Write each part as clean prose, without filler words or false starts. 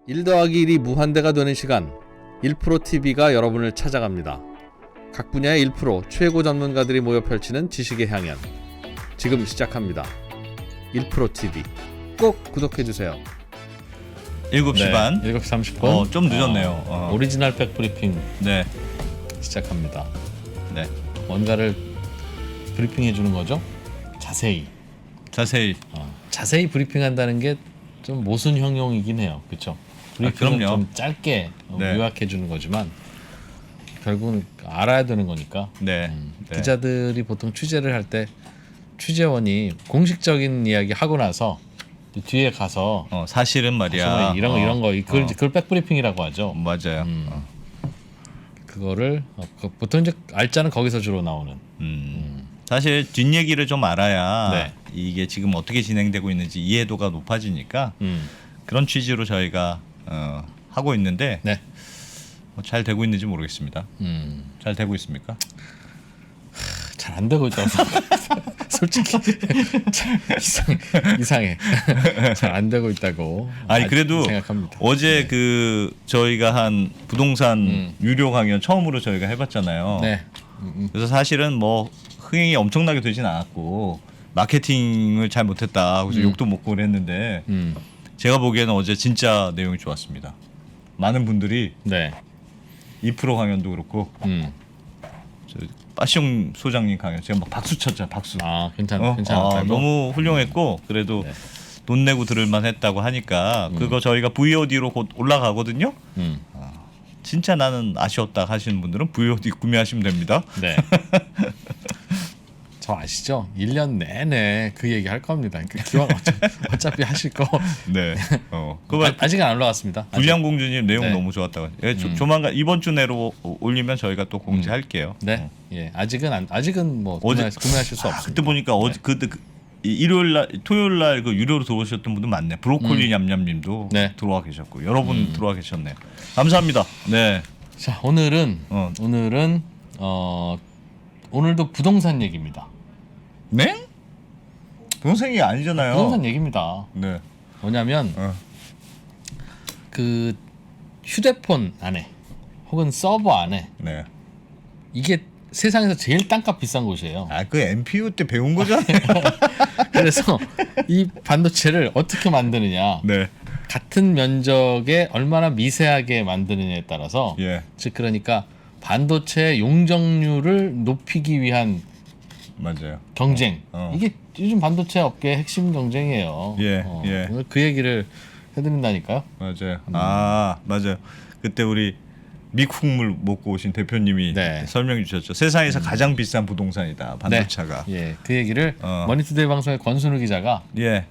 1 더하기 1이 무한대가 되는 시간 1프로TV가 여러분을 찾아갑니다. 각 분야의 1프로 최고 전문가들이 모여 펼치는 지식의 향연 지금 시작합니다. 1프로TV 꼭 구독해주세요. 7시 반 7시 30분 좀 늦었네요. 오리지널 백브리핑 네. 시작합니다. 네. 뭔가를 브리핑해 주는 거죠? 자세히 자세히 브리핑한다는 게 좀 모순형용이긴 해요. 그렇죠? 브리핑은 그럼요. 좀 짧게 네. 요약해 주는 거지만 결국은 알아야 되는 거니까. 네. 네. 기자들이 보통 취재를 할 때 취재원이 공식적인 이야기 하고 나서 뒤에 가서 사실은 말이야. 이런 거 그걸 백브리핑이라고 하죠. 맞아요. 그거를 보통 이제 알짜는 거기서 주로 나오는. 사실 뒷얘기를 좀 알아야 네. 이게 지금 어떻게 진행되고 있는지 이해도가 높아지니까 그런 취지로 저희가 하고 있는데 네. 잘 되고 있는지 모르겠습니다. 잘 되고 있습니까? 잘 안 되고 있다고 솔직히 이상해. 잘 안 되고 있다고. 아니 그래도 생각합니다. 어제 네. 그 저희가 한 부동산 유료 강연 처음으로 저희가 해봤잖아요. 네. 그래서 사실은 뭐 흥행이 엄청나게 되진 않았고 마케팅을 잘 못했다. 그래서 욕도 먹고 그랬는데 제가 보기에는 어제 진짜 내용이 좋았습니다. 많은 분들이 네. 2% 강연도 그렇고 저 빠숑 소장님 강연 제가 막 박수 쳤잖아요. 박수. 괜찮았다고. 너무 훌륭했고 그래도 네. 돈 내고 들을만 했다고 하니까 그거 저희가 VOD로 곧 올라가거든요. 진짜 나는 아쉬웠다 하시는 분들은 VOD 구매하시면 됩니다. 네. 저 아시죠? 1년 내내 그 얘기 할 겁니다. 그러니까 기왕 어차피 하실 거. 네. 그거 아직은 안 올라왔습니다. 불량공주님 내용 네. 너무 좋았다고. 예, 조만간 이번 주 내로 올리면 저희가 또 공지할게요. 네. 예. 아직은 뭐 어제 구매하실 수 없습니다. 그때 보니까 어제 일요일 날 토요일 날 그 유료로 들어오셨던 분들 많네. 브로콜리 냠냠님도 네. 들어와 계셨고 여러분 들어와 계셨네요. 감사합니다. 네. 자, 오늘은 오늘도 부동산 얘기입니다. 네? 동생이 아니잖아요. 부동산 얘기입니다. 네. 뭐냐면 그 휴대폰 안에 혹은 서버 안에 네. 이게 세상에서 제일 땅값 비싼 곳이에요. 그 MPU 때 배운 거잖아요. 그래서 이 반도체를 어떻게 만드느냐, 네. 같은 면적에 얼마나 미세하게 만드느냐에 따라서, 예. 즉 그러니까 반도체 용적률을 높이기 위한 맞아요. 경쟁. 이게 요즘 반도체 업계의 핵심 경쟁이에요. 예, 예. 오늘 그 얘기를 해드린다니까요. 맞아요. 맞아요. 그때 우리 미국물 먹고 오신 대표님이 네. 설명해 주셨죠. 세상에서 가장 비싼 부동산이다. 반도체가. 네. 예, 그 얘기를 머니투데이 방송의 권순우 기자가 예.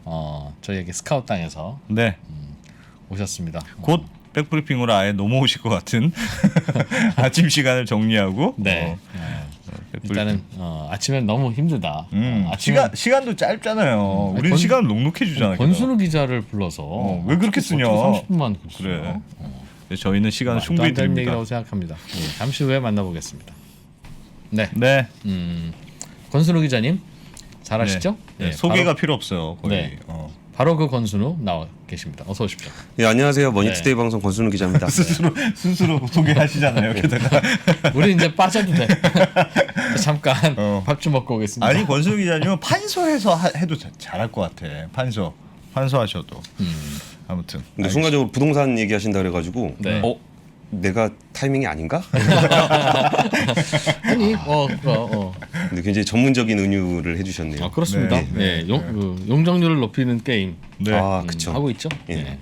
저희에게 스카웃 당해서 네. 오셨습니다. 곧 백브리핑으로 아예 넘어오실 것 같은 아침 시간을 정리하고. 네. 일단은 아침엔 너무 힘들다. 시간도 짧잖아요. 우리는 시간을 넉넉해 주잖아요. 권순우 기자를 불러서 왜 그렇게 쓰냐? 30분만 그래. 저희는 시간을 충분히 드립니다. 얘기라고 생각합니다. 예, 잠시 후에 만나보겠습니다. 네. 네. 권순우 기자님 잘 아시죠? 네. 예, 소개가 필요 없어요. 거의. 네. 바로 그 권순우 나와 계십니다. 어서 오십시오. 예, 안녕하세요. 머니투데이 방송 권순우 기자입니다. 스스로 소개하시잖아요. 게다가 우리 이제 빠져도 돼. 잠깐 밥 좀 먹고 오겠습니다. 아니 권순우 기자님은 판서에서 해도 잘할 것 같아. 판서 하셔도. 아무튼. 근데 순간적으로 부동산 얘기하신다 그래가지고 네. 내가 타이밍이 아닌가? 아니 근데 굉장히 전문적인 은유를 해주셨네요. 그렇습니다. 네. 용적률을 높이는 게임 네. 그쵸. 하고 있죠. 예. 네.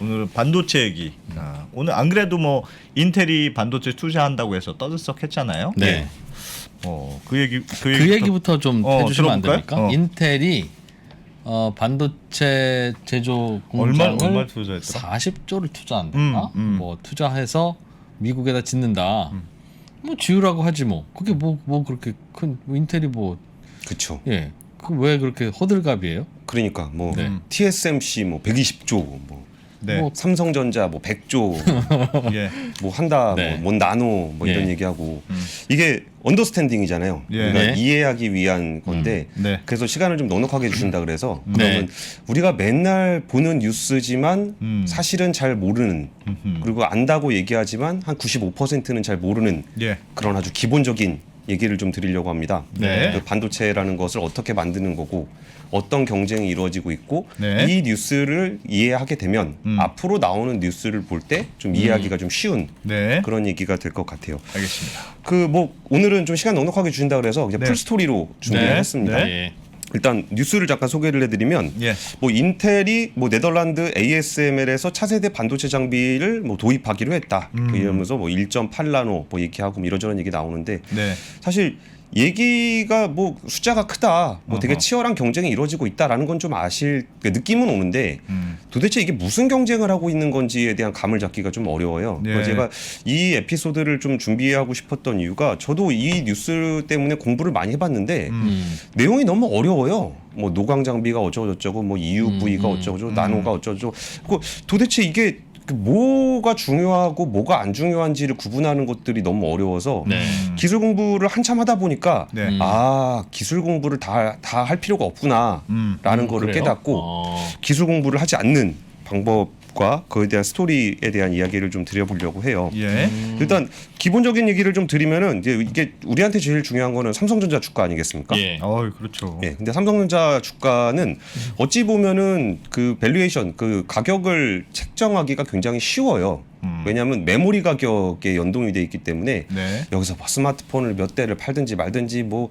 오늘 반도체 얘기. 오늘 안 그래도 뭐 인텔이 반도체 투자한다고 해서 떠들썩했잖아요. 네. 그 얘기부터 좀 해주시면 안 들어볼까요? 됩니까? 인텔이 반도체 제조 공장을 얼마 투자했더라? 40조를 투자한다. 뭐 투자해서 미국에다 짓는다. 음. 뭐 지으라고 하지 뭐. 그게 뭐 그렇게 큰 인텔이 뭐 그쵸. 예. 그 왜 그렇게 호들갑이에요? 그러니까 뭐 네. TSMC 뭐 120조 뭐 네. 뭐 삼성전자 뭐 100조 예. 뭐 한다, 네. 뭐 나노 뭐 이런 예. 얘기하고 이게 언더스탠딩이잖아요. 예. 우리가 네. 이해하기 위한 건데 네. 그래서 시간을 좀 넉넉하게 주신다 그래서 네. 그러면 우리가 맨날 보는 뉴스지만 사실은 잘 모르는 그리고 안다고 얘기하지만 한 95%는 잘 모르는 예. 그런 아주 기본적인 얘기를 좀 드리려고 합니다. 네. 그 반도체라는 것을 어떻게 만드는 거고 어떤 경쟁이 이루어지고 있고 네. 이 뉴스를 이해하게 되면 앞으로 나오는 뉴스를 볼 때 좀 이해하기가 좀 쉬운 네. 그런 얘기가 될 것 같아요. 알겠습니다. 그 뭐 오늘은 좀 시간 넉넉하게 주신다 그래서 그냥 네. 풀 스토리로 준비했습니다. 네. 예. 일단 뉴스를 잠깐 소개를 해드리면 예. 뭐 인텔이 뭐 네덜란드 ASML에서 차세대 반도체 장비를 뭐 도입하기로 했다. 뭐 이러면서 뭐 1.8나노 뭐 얘기하고 뭐 이런저런 얘기 나오는데 네. 사실 얘기가 뭐 숫자가 크다, 뭐 되게 어허. 치열한 경쟁이 이루어지고 있다라는 건 좀 아실 그 느낌은 오는데 도대체 이게 무슨 경쟁을 하고 있는 건지에 대한 감을 잡기가 좀 어려워요. 네. 그래서 제가 이 에피소드를 좀 준비하고 싶었던 이유가 저도 이 뉴스 때문에 공부를 많이 해봤는데 내용이 너무 어려워요. 뭐 노광 장비가 어쩌고저쩌고, 뭐 EUV가 어쩌고저쩌고, 나노가 어쩌고저쩌고. 그 도대체 이게 그 뭐가 중요하고 뭐가 안 중요한지를 구분하는 것들이 너무 어려워서 네. 기술 공부를 한참 하다 보니까 네. 아 기술 공부를 다 할 필요가 없구나라는 거를 그래요? 깨닫고 기술 공부를 하지 않는 방법과 그에 대한 스토리에 대한 이야기를 좀 드려보려고 해요. 예. 일단 기본적인 얘기를 좀 드리면은 이제 이게 우리한테 제일 중요한 거는 삼성전자 주가 아니겠습니까? 예. 그렇죠. 예, 근데 삼성전자 주가는 어찌 보면은 그 밸류에이션, 그 가격을 책정하기가 굉장히 쉬워요. 왜냐하면 메모리 가격에 연동이 돼 있기 때문에 네. 여기서 뭐 스마트폰을 몇 대를 팔든지 말든지 뭐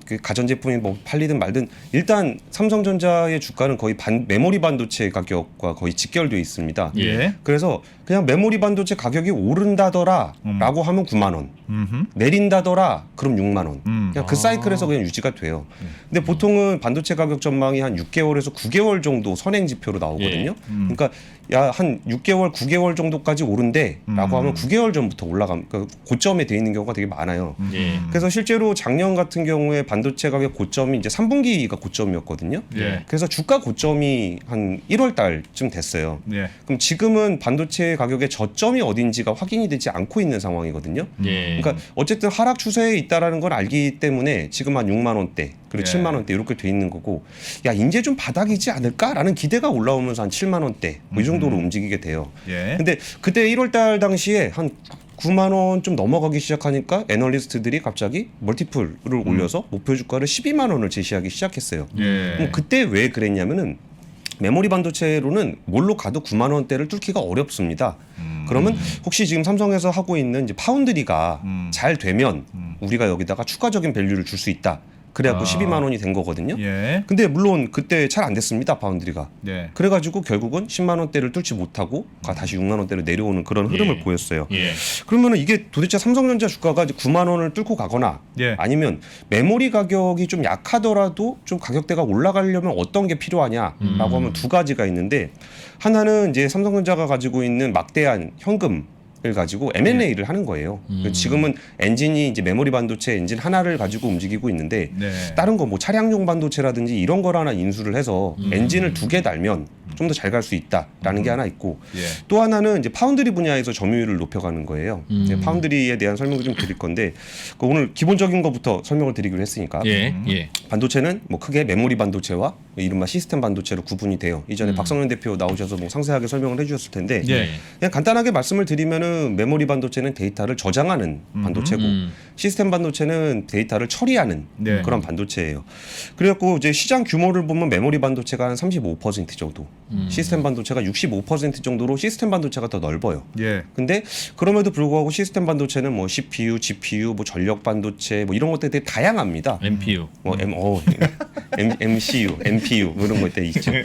그 가전제품이 뭐 팔리든 말든 일단 삼성전자의 주가는 거의 메모리 반도체 가격과 거의 직결되어 있습니다. 예. 그래서 그냥 메모리 반도체 가격이 오른다더라라고 하면 9만 원. 내린다더라 그럼 6만 원. 그냥 그 사이클에서 그냥 유지가 돼요. 근데 보통은 반도체 가격 전망이 한 6개월에서 9개월 정도 선행 지표로 나오거든요. 그러니까 야 한 6개월, 9개월 정도까지 오른대라고 하면 9개월 전부터 그러니까 고점에 돼 있는 경우가 되게 많아요. 예. 그래서 실제로 작년 같은 경우에 반도체 가격 고점이 이제 3분기가 고점이었거든요. 예. 그래서 주가 고점이 한 1월 달쯤 됐어요. 예. 그럼 지금은 반도체 가격의 저점이 어딘지가 확인이 되지 않고 있는 상황이거든요. 예. 그러니까 어쨌든 하락 추세에 있다라는 걸 알기 때문에 지금 한 6만 원대 그리고 예. 7만 원대 이렇게 돼 있는 거고 야 이제 좀 바닥이지 않을까라는 기대가 올라오면서 한 7만 원대 뭐 이 정도로 움직이게 돼요. 예. 근데 그때 1월 달 당시에 한 9만 원 좀 넘어가기 시작하니까 애널리스트들이 갑자기 멀티플을 올려서 목표 주가를 12만 원을 제시하기 시작했어요. 예. 그럼 그때 왜 그랬냐면은 메모리 반도체로는 뭘로 가도 9만 원대를 뚫기가 어렵습니다. 그러면 혹시 지금 삼성에서 하고 있는 이제 파운드리가 잘 되면 우리가 여기다가 추가적인 밸류를 줄 수 있다. 그래갖고 12만 원이 된 거거든요. 예. 근데 물론 그때 잘 안 됐습니다. 파운드리가. 네. 그래가지고 결국은 10만 원대를 뚫지 못하고 다시 6만 원대로 내려오는 그런 흐름을 예. 보였어요. 예. 그러면은 이게 도대체 삼성전자 주가가 이제 9만 원을 뚫고 가거나 예. 아니면 메모리 가격이 좀 약하더라도 좀 가격대가 올라가려면 어떤 게 필요하냐라고 하면 두 가지가 있는데 하나는 이제 삼성전자가 가지고 있는 막대한 현금 을 가지고 M&A를 하는 거예요. 지금은 엔진이 이제 메모리 반도체 엔진 하나를 가지고 움직이고 있는데 네. 다른 거 뭐 차량용 반도체라든지 이런 걸 하나 인수를 해서 엔진을 두 개 달면 좀 더 잘 갈 수 있다라는 게 하나 있고 예. 또 하나는 이제 파운드리 분야에서 점유율을 높여가는 거예요. 이제 파운드리에 대한 설명을 좀 드릴 건데 오늘 기본적인 것부터 설명을 드리기로 했으니까 예. 예. 반도체는 뭐 크게 메모리 반도체와 이른바 시스템 반도체로 구분이 돼요. 이전에 박성현 대표 나오셔서 뭐 상세하게 설명을 해주셨을 텐데 예. 그냥 간단하게 말씀을 드리면은 메모리 반도체는 데이터를 저장하는 반도체고 시스템 반도체는 데이터를 처리하는 네. 그런 반도체예요. 그래갖고 이제 시장 규모를 보면 메모리 반도체가 한 35% 정도, 시스템 반도체가 65% 정도로 시스템 반도체가 더 넓어요. 예. 근데 그럼에도 불구하고 시스템 반도체는 뭐 CPU, GPU, 뭐 전력 반도체 뭐 이런 것들이 되게 다양합니다. MPU. 뭐 MCU, MPU 뭐 이런 것들 있죠. 예.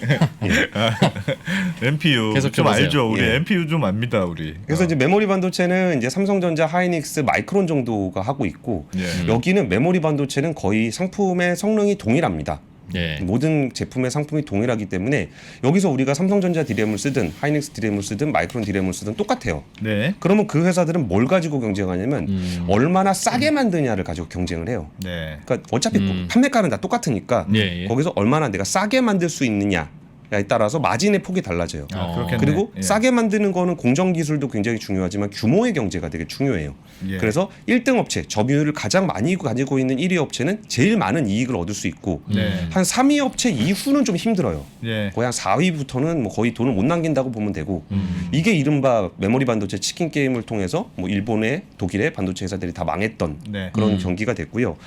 MPU 계속 좀 해보세요. 알죠. 우리 예. MPU 좀 압니다. 우리. 그래서 이제 메모리 반도체는 이제 삼성전자, 하이닉스, 마이크론 정도가 하고 있고 예. 여기는 메모리 반도체는 거의 상품의 성능이 동일합니다. 예. 모든 제품의 상품이 동일하기 때문에 여기서 우리가 삼성전자 디램을 쓰든 하이닉스 디램을 쓰든 마이크론 디램을 쓰든 똑같아요. 네. 그러면 그 회사들은 뭘 가지고 경쟁하냐면 얼마나 싸게 만드냐를 가지고 경쟁을 해요. 네. 그러니까 어차피 판매가는 다 똑같으니까 예, 예. 거기서 얼마나 내가 싸게 만들 수 있느냐 따라서 마진의 폭이 달라져요. 그렇겠네. 그리고 예. 싸게 만드는 거는 공정 기술도 굉장히 중요하지만 규모의 경제가 되게 중요해요. 예. 그래서 1등 업체, 점유율을 가장 많이 가지고 있는 1위 업체는 제일 많은 이익을 얻을 수 있고 네. 한 3위 업체 이후는 좀 힘들어요. 예. 거의 한 4위부터는 뭐 거의 돈을 못 남긴다고 보면 되고 이게 이른바 메모리 반도체 치킨 게임을 통해서 뭐 일본의 독일의 반도체 회사들이 다 망했던 네. 그런 경기가 됐고요.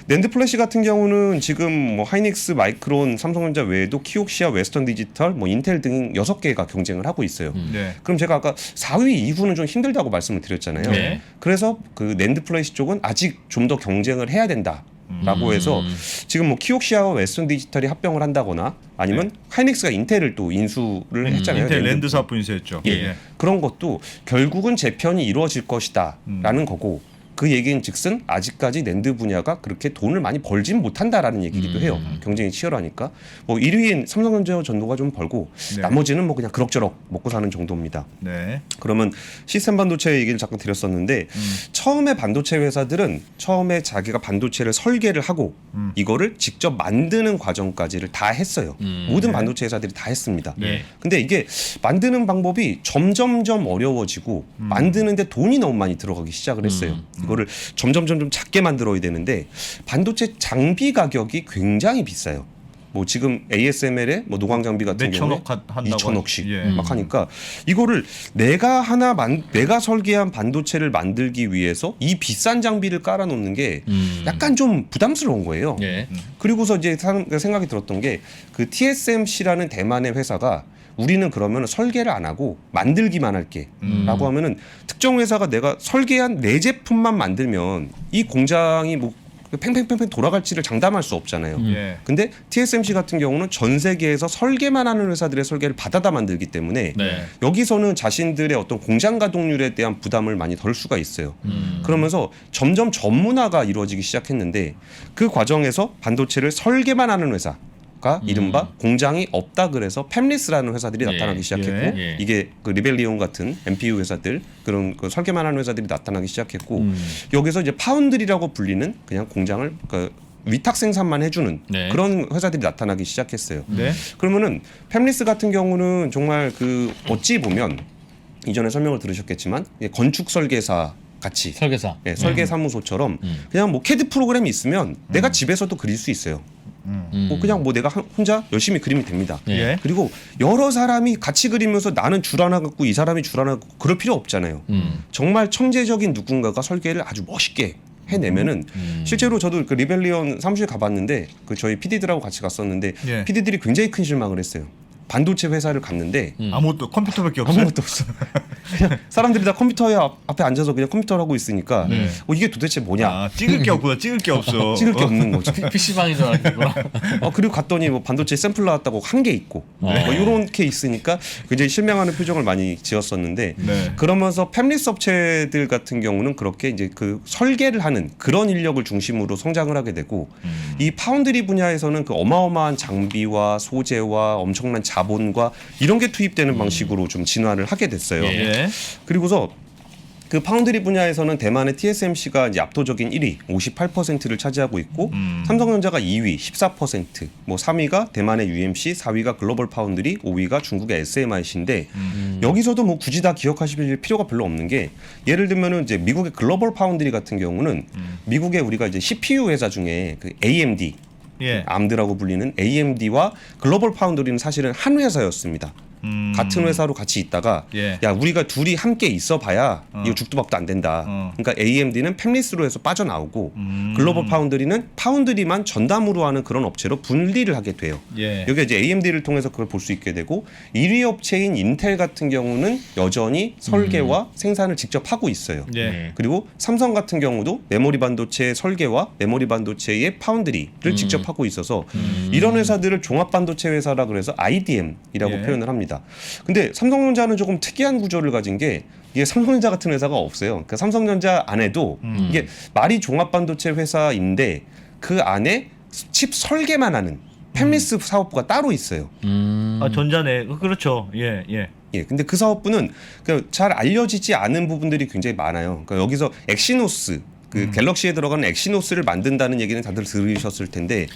낸드 플래시 같은 경우는 지금 뭐 하이닉스, 마이크론, 삼성전자 외에도 키옥시아, 웨스턴 디지털, 뭐 인텔 등 6개가 경쟁을 하고 있어요. 네. 그럼 제가 아까 4위 이후는 좀 힘들다고 말씀을 드렸잖아요. 네. 그래서 그 낸드 플래시 쪽은 아직 좀 더 경쟁을 해야 된다라고 해서 지금 뭐 키옥시아와 웨스턴 디지털이 합병을 한다거나 아니면 하이닉스가 인텔을 또 인수를 했잖아요. 인텔 낸드 랜드 사업부 인수했죠. 예. 그런 것도 결국은 재편이 이루어질 것이다라는 거고 그 얘기는 즉슨 아직까지 낸드 분야가 그렇게 돈을 많이 벌진 못한다라는 얘기기도 해요. 경쟁이 치열하니까 뭐 1위인 삼성전자 전도가 좀 벌고 네. 나머지는 뭐 그냥 그럭저럭 먹고 사는 정도입니다. 네. 그러면 시스템 반도체 얘기를 잠깐 드렸었는데 처음에 반도체 회사들은 처음에 자기가 반도체를 설계를 하고 이거를 직접 만드는 과정까지를 다 했어요. 모든 반도체 회사들이 다 했습니다. 네. 근데 이게 만드는 방법이 점점점 어려워지고 만드는데 돈이 너무 많이 들어가기 시작을 했어요. 이거를 점점 작게 만들어야 되는데 반도체 장비 가격이 굉장히 비싸요. 뭐 지금 ASML의 뭐 노광 장비 같은 경우에 2천억씩 예. 막 하니까 이거를 내가 설계한 반도체를 만들기 위해서 이 비싼 장비를 깔아놓는 게 약간 좀 부담스러운 거예요. 예. 그리고서 이제 생각이 들었던 게 그 TSMC라는 대만의 회사가 우리는 그러면 설계를 안 하고 만들기만 할게 라고 하면은 특정 회사가 내가 설계한 내 제품만 만들면 이 공장이 뭐 팽팽팽팽 돌아갈지를 장담할 수 없잖아요. 예. 근데 TSMC 같은 경우는 전 세계에서 설계만 하는 회사들의 설계를 받아다 만들기 때문에 네. 여기서는 자신들의 어떤 공장 가동률에 대한 부담을 많이 덜 수가 있어요. 그러면서 점점 전문화가 이루어지기 시작했는데 그 과정에서 반도체를 설계만 하는 회사 가 이른바 공장이 없다 그래서 팹리스라는 회사들이 예. 나타나기 시작했고 예. 이게 그 리벨리온 같은 MPU 회사들 그런 그 설계만 하는 회사들이 나타나기 시작했고 여기서 이제 파운드리라고 불리는 그냥 공장을 그 위탁 생산만 해주는 네. 그런 회사들이 나타나기 시작했어요. 네. 그러면은 팹리스 같은 경우는 정말 그 어찌 보면 이전에 설명을 들으셨겠지만 건축 설계사 같이 설계사. 예, 설계 사무소처럼 그냥 뭐 CAD 프로그램이 있으면 내가 집에서도 그릴 수 있어요. 뭐 그냥 뭐 내가 혼자 열심히 그리면 됩니다. 예. 그리고 여러 사람이 같이 그리면서 나는 줄 하나 갖고 이 사람이 줄 하나 갖고 그럴 필요 없잖아요. 정말 천재적인 누군가가 설계를 아주 멋있게 해내면은 실제로 저도 그 리벨리온 사무실 가봤는데 그 저희 PD들하고 같이 갔었는데 예. PD들이 굉장히 큰 실망을 했어요. 반도체 회사를 갔는데 아무것도 컴퓨터밖에 없어요. 아무것도 없어. 그냥 사람들이 다 컴퓨터 앞에 앉아서 그냥 컴퓨터를 하고 있으니까 이게 도대체 뭐냐? 아, 찍을 게 없구나. 찍을 게 없어. 찍을 게 없는 거죠. PC방인 줄 알았구나. 그리고 갔더니 뭐 반도체 샘플 나왔다고 한 개 있고 뭐 이렇게 있으니까 굉장히 실망하는 표정을 많이 지었었는데 네. 그러면서 팹리스 업체들 같은 경우는 그렇게 이제 그 설계를 하는 그런 인력을 중심으로 성장을 하게 되고 이 파운드리 분야에서는 그 어마어마한 장비와 소재와 엄청난 자본과 이런 게 투입되는 방식으로 좀 진화를 하게 됐어요. 예. 그리고서 그 파운드리 분야에서는 대만의 TSMC가 이제 압도적인 1위 58%를 차지하고 있고 삼성전자가 2위 14%, 뭐 3위가 대만의 UMC, 4위가 글로벌 파운드리, 5위가 중국의 SMIC인데 여기서도 뭐 굳이 다 기억하실 필요가 별로 없는 게 예를 들면은 이제 미국의 글로벌 파운드리 같은 경우는 미국의 우리가 이제 CPU 회사 중에 그 AMD 예. 암드라고 불리는 AMD와 글로벌 파운드리는 사실은 한 회사였습니다. 같은 회사로 같이 있다가 예. 야 우리가 둘이 함께 있어봐야 이거 죽도 밥도 안 된다. 그러니까 AMD는 팹리스로 해서 빠져나오고 글로벌 파운드리는 파운드리만 전담으로 하는 그런 업체로 분리를 하게 돼요. 예. 여기 이제 AMD를 통해서 그걸 볼 수 있게 되고 1위 업체인 인텔 같은 경우는 여전히 설계와 생산을 직접 하고 있어요. 예. 그리고 삼성 같은 경우도 메모리 반도체의 설계와 메모리 반도체의 파운드리를 직접 하고 있어서 이런 회사들을 종합 반도체 회사라 그래서 IDM이라고 예. 표현을 합니다. 근데 삼성전자는 조금 특이한 구조를 가진 게 이게 삼성전자 같은 회사가 없어요. 그러니까 삼성전자 안에도 이게 말이 종합 반도체 회사인데 그 안에 칩 설계만 하는 팹리스 사업부가 따로 있어요. 아, 전자네. 그렇죠. 예, 예. 예, 근데 그 사업부는 잘 알려지지 않은 부분들이 굉장히 많아요. 그러니까 여기서 엑시노스 그 갤럭시에 들어가는 엑시노스를 만든다는 얘기는 다들 들으셨을 텐데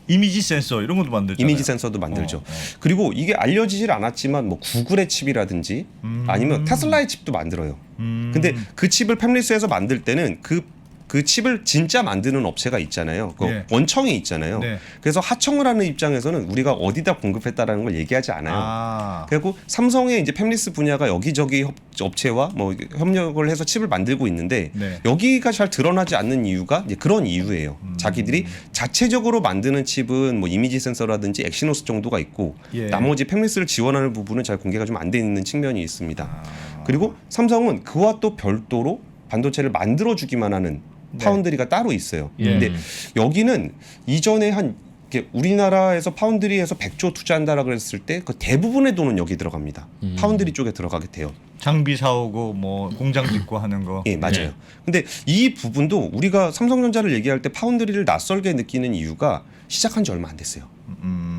이미지 센서 이런 것도 만들잖아요. 이미지 센서도 만들죠. 그리고 이게 알려지질 않았지만 뭐 구글의 칩이라든지 아니면 테슬라의 칩도 만들어요. 근데 그 칩을 팹리스에서 만들 때는 그 칩을 진짜 만드는 업체가 있잖아요. 그 네. 원청이 있잖아요. 네. 그래서 하청을 하는 입장에서는 우리가 어디다 공급했다라는 걸 얘기하지 않아요. 그리고 삼성의 이제 팹리스 분야가 여기저기 업체와 뭐 협력을 해서 칩을 만들고 있는데 네. 여기가 잘 드러나지 않는 이유가 이제 그런 이유예요. 자기들이 자체적으로 만드는 칩은 뭐 이미지 센서라든지 엑시노스 정도가 있고 예. 나머지 팹리스를 지원하는 부분은 잘 공개가 좀 안 돼 있는 측면이 있습니다. 그리고 삼성은 그와 또 별도로 반도체를 만들어주기만 하는 파운드리가 따로 있어요. 예. 근데 여기는 이전에 한 이렇게 우리나라에서 파운드리에서 100조 투자한다라 그랬을 때 그 대부분의 돈은 여기 들어갑니다. 파운드리 쪽에 들어가게 돼요. 장비 사오고 뭐 공장 짓고 하는 거. 예, 맞아요. 근데 이 부분도 우리가 삼성전자를 얘기할 때 파운드리를 낯설게 느끼는 이유가 시작한 지 얼마 안 됐어요.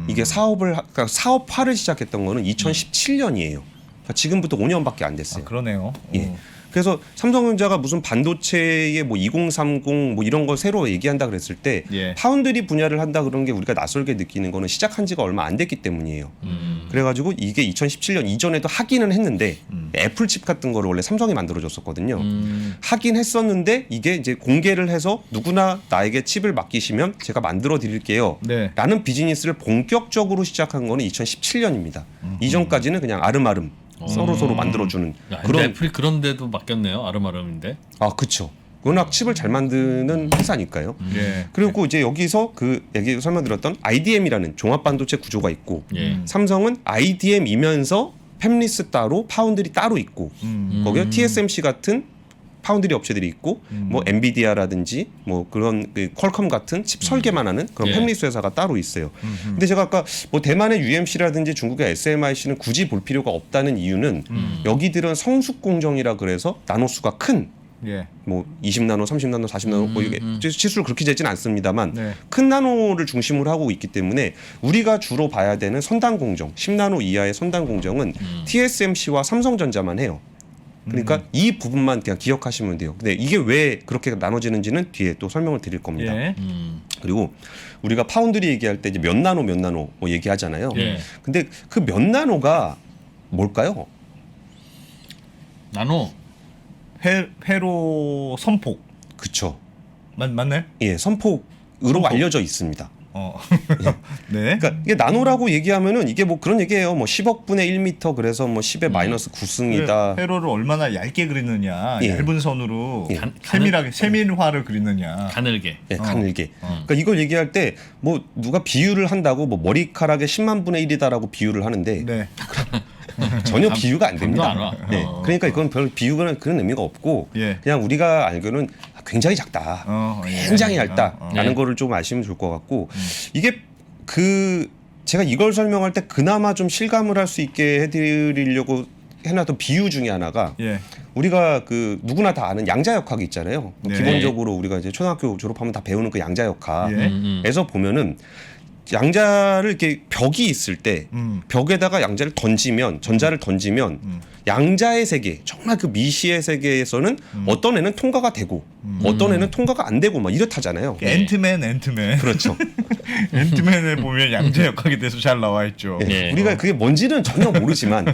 이게 그러니까 사업화를 시작했던 거는 2017년이에요. 그러니까 지금부터 5년밖에 안 됐어요. 그러네요. 예. 그래서 삼성전자가 무슨 반도체의 뭐 2030 뭐 이런 걸 새로 얘기한다 그랬을 때 예. 파운드리 분야를 한다 그런 게 우리가 낯설게 느끼는 거는 시작한 지가 얼마 안 됐기 때문이에요. 그래가지고 이게 2017년 이전에도 하기는 했는데 애플 칩 같은 거를 원래 삼성이 만들어줬었거든요. 하긴 했었는데 이게 이제 공개를 해서 누구나 나에게 칩을 맡기시면 제가 만들어 드릴게요. 네. 라는 비즈니스를 본격적으로 시작한 거는 2017년입니다. 이전까지는 그냥 아름아름 서로 만들어주는 야, 그런 애플이 그런데도 맡겼네요. 아름아름인데. 아 그렇죠. 워낙 칩을 잘 만드는 회사니까요. 예. 그리고 이제 여기서 그 얘기 설명드렸던 IDM이라는 종합 반도체 구조가 있고 예. 삼성은 IDM이면서 팹리스 따로 파운드리 따로 있고 거기에 TSMC 같은 파운드리 업체들이 있고 뭐 엔비디아라든지 뭐 그런 그 퀄컴 같은 칩 설계만 하는 그런 예. 팹리스 회사가 따로 있어요. 근데 제가 아까 뭐 대만의 UMC라든지 중국의 SMIC는 굳이 볼 필요가 없다는 이유는 여기들은 성숙 공정이라 그래서 나노수가 큰 예. 뭐 20나노, 30나노, 40나노 뭐 이게 치수를 그렇게 재지는 않습니다만 네. 큰 나노를 중심으로 하고 있기 때문에 우리가 주로 봐야 되는 선단 공정, 10나노 이하의 선단 공정은 TSMC와 삼성전자만 해요. 그러니까 이 부분만 그냥 기억하시면 돼요. 근데 이게 왜 그렇게 나눠지는지는 뒤에 또 설명을 드릴 겁니다. 예. 그리고 우리가 파운드리 얘기할 때 이제 몇 나노 뭐 얘기하잖아요. 예. 근데 그 몇 나노가 뭘까요? 나노. 회로 선폭. 그쵸. 맞네? 예, 선폭으로 알려져 있습니다. 네. 그러니까 이게 나노라고 얘기하면은 이게 뭐 그런 얘기예요. 뭐 10억 분의 1m 그래서 뭐 10의 마이너스 9승이다. 회로를 얼마나 얇게 그리느냐, 예. 얇은 선으로 예. 세밀하게 세밀화를 그리느냐. 가늘게. 예, 가늘게. 그러니까 이걸 얘기할 때 뭐 누가 비유를 한다고 뭐 머리카락의 10만 분의 1이다라고 비유를 하는데 네. 전혀 비유가 안 됩니다. 감도 안 와. 네. 그러니까 이건 별 비유가 그런 의미가 없고 예. 그냥 우리가 알기로는 굉장히 작다. 굉장히 얇다라는 거를 좀 아시면 좋을 것 같고 이게 그 제가 이걸 설명할 때 그나마 좀 실감을 할 수 있게 해드리려고 해놨던 비유 중에 하나가 예. 우리가 그 누구나 다 아는 양자역학이 있잖아요. 네. 기본적으로 우리가 이제 초등학교 졸업하면 다 배우는 그 양자역학에서 예. 보면은 양자를 이렇게 벽이 있을 때 벽에다가 양자를 던지면 전자를 던지면 양자의 세계 정말 그 미시의 세계에서는 어떤 애는 통과가 되고 어떤 애는 통과가 안 되고 막 이렇다잖아요. 앤트맨. 그렇죠. 앤트맨에 보면 양자역학에 대해서 잘 나와 있죠. 예. 우리가 그게 뭔지는 전혀 모르지만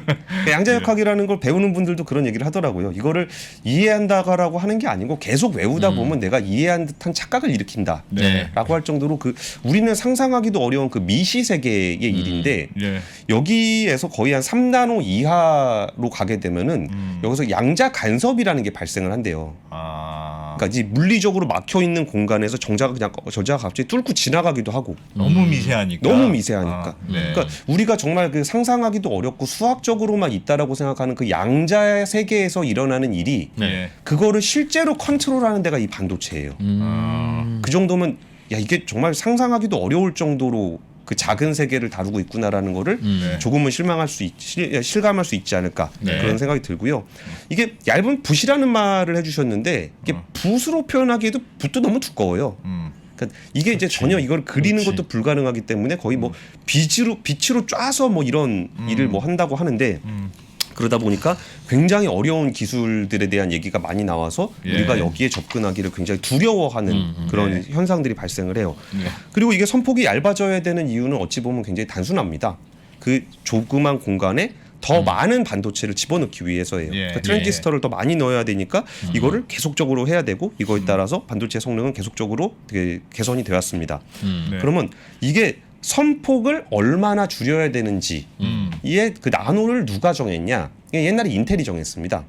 양자역학이라는 걸 배우는 분들도 그런 얘기를 하더라고요. 이거를 이해한다라고 하는 게 아니고 계속 외우다 보면 내가 이해한 듯한 착각을 일으킨다라고 네. 할 정도로 그 우리는 상상하기도 어려운 그 미시 세계의 일인데 예. 여기에서 거의 한 3나노 이하로 가게 되면은 여기서 양자 간섭이라는 게 발생을 한대요. 그러니까 이제 물리적으로 막혀 있는 공간에서 전자가 갑자기 뚫고 지나가기도 하고 너무 미세하니까. 너무 미세하니까. 네. 그러니까 우리가 정말 그 상상하기도 어렵고 수학적으로만 있다라고 생각하는 그 양자 세계에서 일어나는 일이 네. 그거를 실제로 컨트롤하는 데가 이 반도체예요. 그 정도면 야 이게 정말 상상하기도 어려울 정도로 그 작은 세계를 다루고 있구나라는 거를 조금은 실감할 수 있지 않을까 네. 그런 생각이 들고요. 이게 얇은 붓이라는 말을 해주셨는데 이게 붓으로 표현하기에도 붓도 너무 두꺼워요. 그러니까 이게 이제 전혀 이걸 그리는 것도 불가능하기 때문에 거의 뭐 빛으로 쏴서 뭐 이런 일을 뭐 한다고 하는데 그러다 보니까 굉장히 어려운 기술들에 대한 얘기가 많이 나와서 예. 우리가 여기에 접근하기를 굉장히 두려워하는 그런 현상들이 발생을 해요. 그리고 이게 선폭이 얇아져야 되는 이유는 어찌 보면 굉장히 단순합니다. 그 조그만 공간에 더 많은 반도체를 집어넣기 위해서예요. 예. 그 트랜지스터를 더 많이 넣어야 되니까 이거를 계속적으로 해야 되고 이거에 따라서 반도체 성능은 계속적으로 되게 개선이 되었습니다. 네. 그러면 이게 선폭을 얼마나 줄여야 되는지 이에 그 나노를 누가 정했냐? 이게 옛날에 인텔이 정했습니다.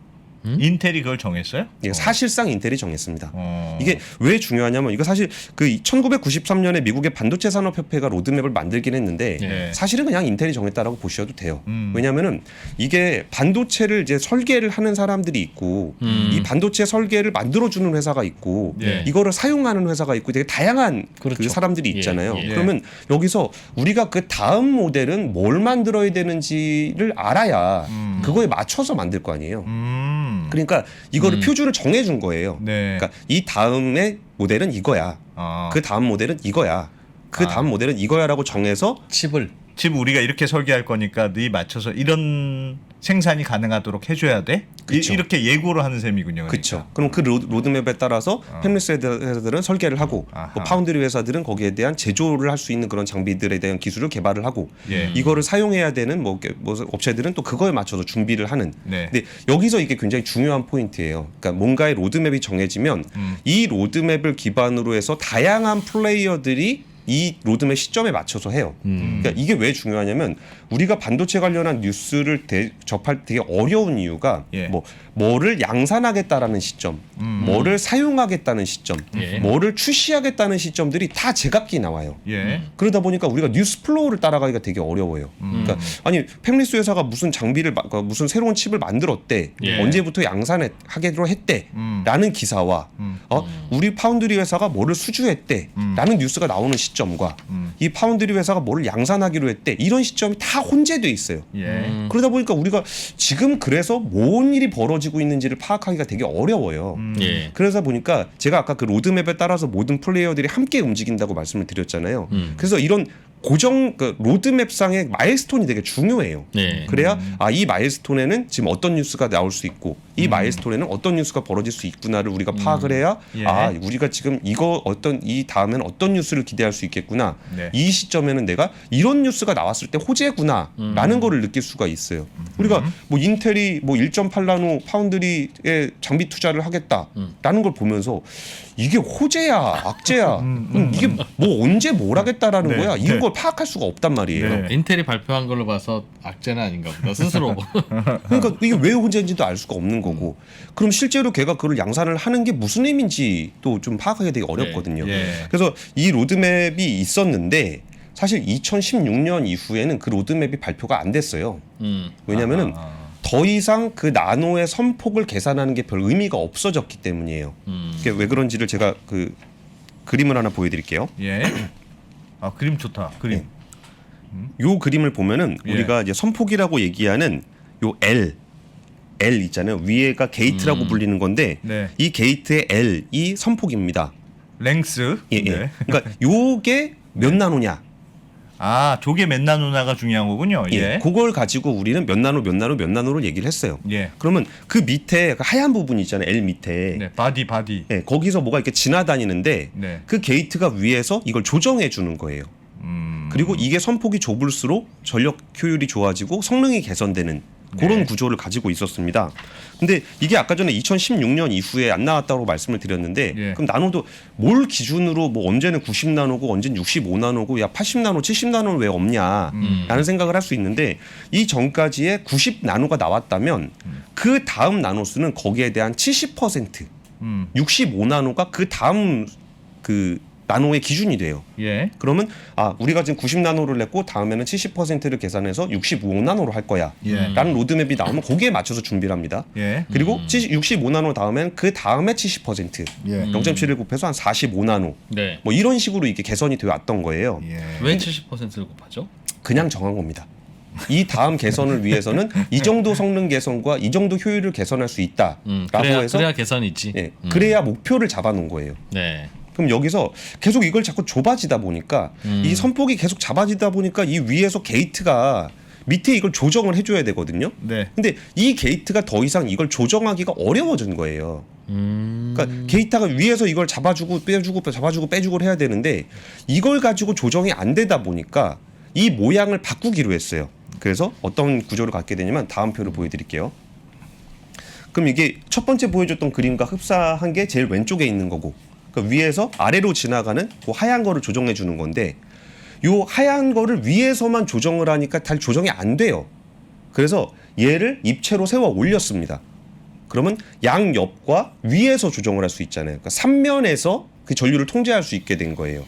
인텔이 그걸 정했어요? 이게 사실상 인텔이 정했습니다. 어. 이게 왜 중요하냐면 이거 사실 그 1993년에 미국의 반도체 산업협회가 로드맵을 만들긴 했는데 예. 사실은 그냥 인텔이 정했다라고 보셔도 돼요. 왜냐하면은 이게 반도체를 이제 설계를 하는 사람들이 있고 이 반도체 설계를 만들어주는 회사가 있고 예. 이거를 사용하는 회사가 있고 되게 다양한 그 사람들이 있잖아요. 예. 그러면 여기서 우리가 그 다음 모델은 뭘 만들어야 되는지를 알아야 그거에 맞춰서 만들 거 아니에요. 그러니까 이거를 표준을 정해준 거예요. 네. 그러니까 이 다음의 모델은 이거야. 아. 그 다음 모델은 이거야. 그 다음 모델은 이거야라고 정해서 칩을 집 우리가 이렇게 설계할 거니까 네 맞춰서 이런 생산이 가능하도록 해줘야 돼? 그쵸. 이렇게 예고를 하는 셈이군요. 그렇죠. 그럼 그 로드맵에 따라서 팹리스 회사들은 설계를 하고 아하. 뭐 파운드리 회사들은 거기에 대한 제조를 할 수 있는 그런 장비들에 대한 기술을 개발을 하고 예. 이거를 사용해야 되는 뭐 업체들은 또 그거에 맞춰서 준비를 하는. 네. 근데 여기서 이게 굉장히 중요한 포인트예요. 그러니까 뭔가의 로드맵이 정해지면 이 로드맵을 기반으로 해서 다양한 플레이어들이 이 로드맵 시점에 맞춰서 해요. 그러니까 이게 왜 중요하냐면 우리가 반도체 관련한 뉴스를 접할 때 되게 어려운 이유가 예. 뭐를 양산하겠다라는 시점, 뭐를 사용하겠다는 시점, 예. 뭐를 출시하겠다는 시점들이 다 제각기 나와요. 예. 그러다 보니까 우리가 뉴스 플로우를 따라가기가 되게 어려워요. 그러니까 아니 팹리스 회사가 무슨 장비를 무슨 새로운 칩을 만들었대, 예. 언제부터 양산하기로 했대라는 기사와 우리 파운드리 회사가 뭐를 수주했대라는 뉴스가 나오는 시점과 이 파운드리 회사가 뭐를 양산하기로 했대 이런 시점이 다 혼재돼 있어요. 예. 그러다 보니까 우리가 지금 그래서 뭔 일이 벌어지고 있는지를 파악하기가 되게 어려워요. 예. 그러다 보니까 제가 아까 그 로드맵에 따라서 모든 플레이어들이 함께 움직인다고 말씀을 드렸잖아요. 그래서 이런 고정 그 로드맵상의 마일스톤이 되게 중요해요. 네. 그래야 이 마일스톤에는 지금 어떤 뉴스가 나올 수 있고 이 마일스톤에는 어떤 뉴스가 벌어질 수 있구나를 우리가 파악을 해야 예. 우리가 지금 이 다음에는 어떤 뉴스를 기대할 수 있겠구나. 네. 이 시점에는 내가 이런 뉴스가 나왔을 때 호재구나라는 거를 느낄 수가 있어요. 우리가 뭐 인텔이 뭐 1.8나노 파운드리에 장비 투자를 하겠다라는 걸 보면서 이게 호재야, 악재야. 이게 뭐 언제 뭘 하겠다라는 네. 거야. 이런 네. 걸 파악할 수가 없단 말이에요. 네. 인텔이 발표한 걸로 봐서 악재는 아닌가 보다 스스로. 그러니까 이게 왜 호재인지도 알 수가 없는 거고. 그럼 실제로 걔가 그걸 양산을 하는 게 무슨 의미인지 또 좀 파악하기 되게 어렵거든요. 예. 그래서 이 로드맵이 있었는데 사실 2016년 이후에는 그 로드맵이 발표가 안 됐어요. 왜냐면은 더 이상 그 나노의 선폭을 계산하는 게 별 의미가 없어졌기 때문이에요. 그게 왜 그런지를 제가 그 그림을 하나 보여드릴게요. 예. 아 그림 좋다. 그림. 요 그림을 보면은 예. 우리가 이제 선폭이라고 얘기하는 요 L 있잖아요. 위에가 게이트라고 불리는 건데 네. 이 게이트의 L이 선폭입니다. 랭스. 예. 네. 그러니까 요게 몇 나노냐? 아 조개 몇 나노나가 중요한 거군요. 예. 그걸 가지고 우리는 몇 나노를 얘기를 했어요. 예. 그러면 그 밑에 그 하얀 부분 있잖아요. L 밑에. 네. 바디. 예, 거기서 뭐가 이렇게 지나다니는데 네. 그 게이트가 위에서 이걸 조정해 주는 거예요. 그리고 이게 선폭이 좁을수록 전력 효율이 좋아지고 성능이 개선되는 그런 네. 구조를 가지고 있었습니다. 근데 이게 아까 전에 2016년 이후에 안 나왔다고 말씀을 드렸는데 예. 그럼 나노도 뭘 기준으로 뭐 언제는 90나노고 언제는 65나노고 야 80나노 70나노는 왜 없냐라는 생각을 할 수 있는데 이 전까지에 90나노가 나왔다면 그 다음 나노수는 거기에 대한 70% 65나노가 그 다음 그 나노의 기준이 돼요. 예. 그러면 우리가 지금 90나노를 냈고 다음에는 70%를 계산해서 65나노로 할 거야 예. 라는 로드맵이 나오면 거기에 맞춰서 준비를 합니다. 예. 그리고 65나노 다음엔 그 다음에 70% 예. 0.7을 곱해서 한 45나노 네. 뭐 이런 식으로 이게 개선이 되어 왔던 거예요. 예. 왜 70%를 곱하죠? 그냥 정한 겁니다. 이 다음 개선을 위해서는 이 정도 성능 개선과 이 정도 효율을 개선할 수 있다라고 해서 그래야 개선이 있지. 예, 그래야 목표를 잡아놓은 거예요. 네. 그럼 여기서 계속 이걸 자꾸 좁아지다 보니까 이 선폭이 계속 잡아지다 보니까 이 위에서 게이트가 밑에 이걸 조정을 해줘야 되거든요. 네. 근데 이 게이트가 더 이상 이걸 조정하기가 어려워진 거예요. 그러니까 게이트가 위에서 이걸 잡아주고 빼주고 해야 되는데 이걸 가지고 조정이 안 되다 보니까 이 모양을 바꾸기로 했어요. 그래서 어떤 구조를 갖게 되냐면 다음 표를 보여드릴게요. 그럼 이게 첫 번째 보여줬던 그림과 흡사한 게 제일 왼쪽에 있는 거고, 그러니까 위에서 아래로 지나가는 그 하얀 거를 조정해 주는 건데, 요 하얀 거를 위에서만 조정을 하니까 잘 조정이 안 돼요. 그래서 얘를 입체로 세워 올렸습니다. 그러면 양옆과 위에서 조정을 할 수 있잖아요. 그러니까 3면에서 그 전류를 통제할 수 있게 된 거예요.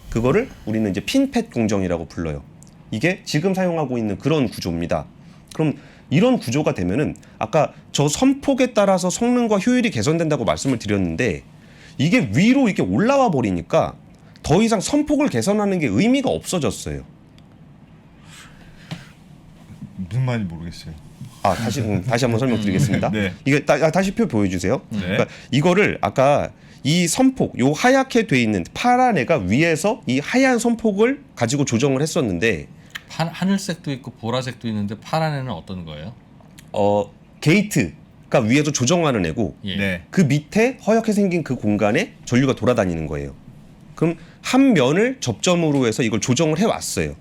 그거를 우리는 이제 핀팻 공정이라고 불러요. 이게 지금 사용하고 있는 그런 구조입니다. 그럼 이런 구조가 되면은 아까 저 선폭에 따라서 성능과 효율이 개선된다고 말씀을 드렸는데, 이게 위로 이렇게 올라와 버리니까 더 이상 선폭을 개선하는 게 의미가 없어졌어요. 무슨 말인지 모르겠어요. 다시 한번 설명드리겠습니다. 네. 이게 다시 표 보여주세요. 네. 그러니까 이거를 아까 이 선폭, 요 하얗게 돼 있는 파란 애가 위에서 이 하얀 선폭을 가지고 조정을 했었는데, 하늘색도 있고 보라색도 있는데 파란 애는 어떤 거예요? 게이트가 위에서 조정하는 애고, 예. 네. 그 밑에 허옇게 생긴 그 공간에 전류가 돌아다니는 거예요. 그럼 한 면을 접점으로 해서 이걸 조정을 해왔어요.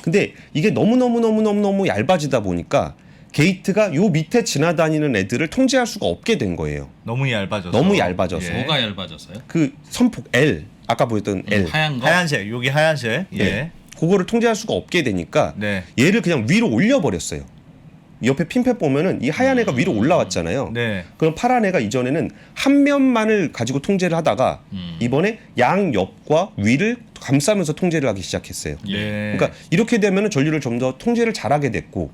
근데 이게 너무 얇아지다 보니까 게이트가 요 밑에 지나다니는 애들을 통제할 수가 없게 된 거예요. 너무 얇아져서. 너무 얇아져서. 예. 뭐가 얇아졌어요? 그 선폭 L, 아까 보였던 L, 하얀 거? 하얀색. 여기 하얀색. 예. 네. 그거를 통제할 수가 없게 되니까 네. 얘를 그냥 위로 올려버렸어요. 옆에 핀팻 보면은 이 하얀 애가 위로 올라왔잖아요. 네. 그럼 파란 애가 이전에는 한 면만을 가지고 통제를 하다가 이번에 양 옆과 위를 감싸면서 통제를 하기 시작했어요. 예. 그러니까 이렇게 되면은 전류를 좀 더 통제를 잘하게 됐고,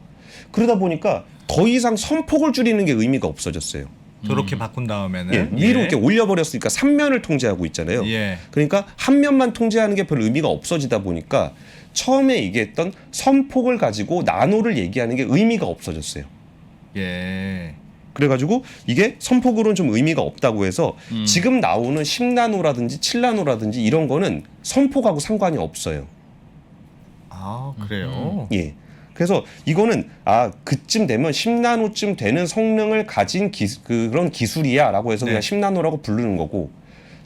그러다 보니까 더 이상 선폭을 줄이는 게 의미가 없어졌어요. 저렇게 바꾼 다음에는 예, 위로 이렇게 올려버렸으니까 3면을 통제하고 있잖아요. 예. 그러니까 한 면만 통제하는 게 별 의미가 없어지다 보니까 처음에 얘기했던 선폭을 가지고 나노를 얘기하는 게 의미가 없어졌어요. 예. 그래가지고 이게 선폭으로는 좀 의미가 없다고 해서 지금 나오는 10나노라든지 7나노라든지 이런 거는 선폭하고 상관이 없어요. 아, 그래요. 예. 그래서 이거는 그쯤 되면 10나노쯤 되는 성능을 가진 그런 기술이야라고 해서 네. 그냥 10나노라고 부르는 거고,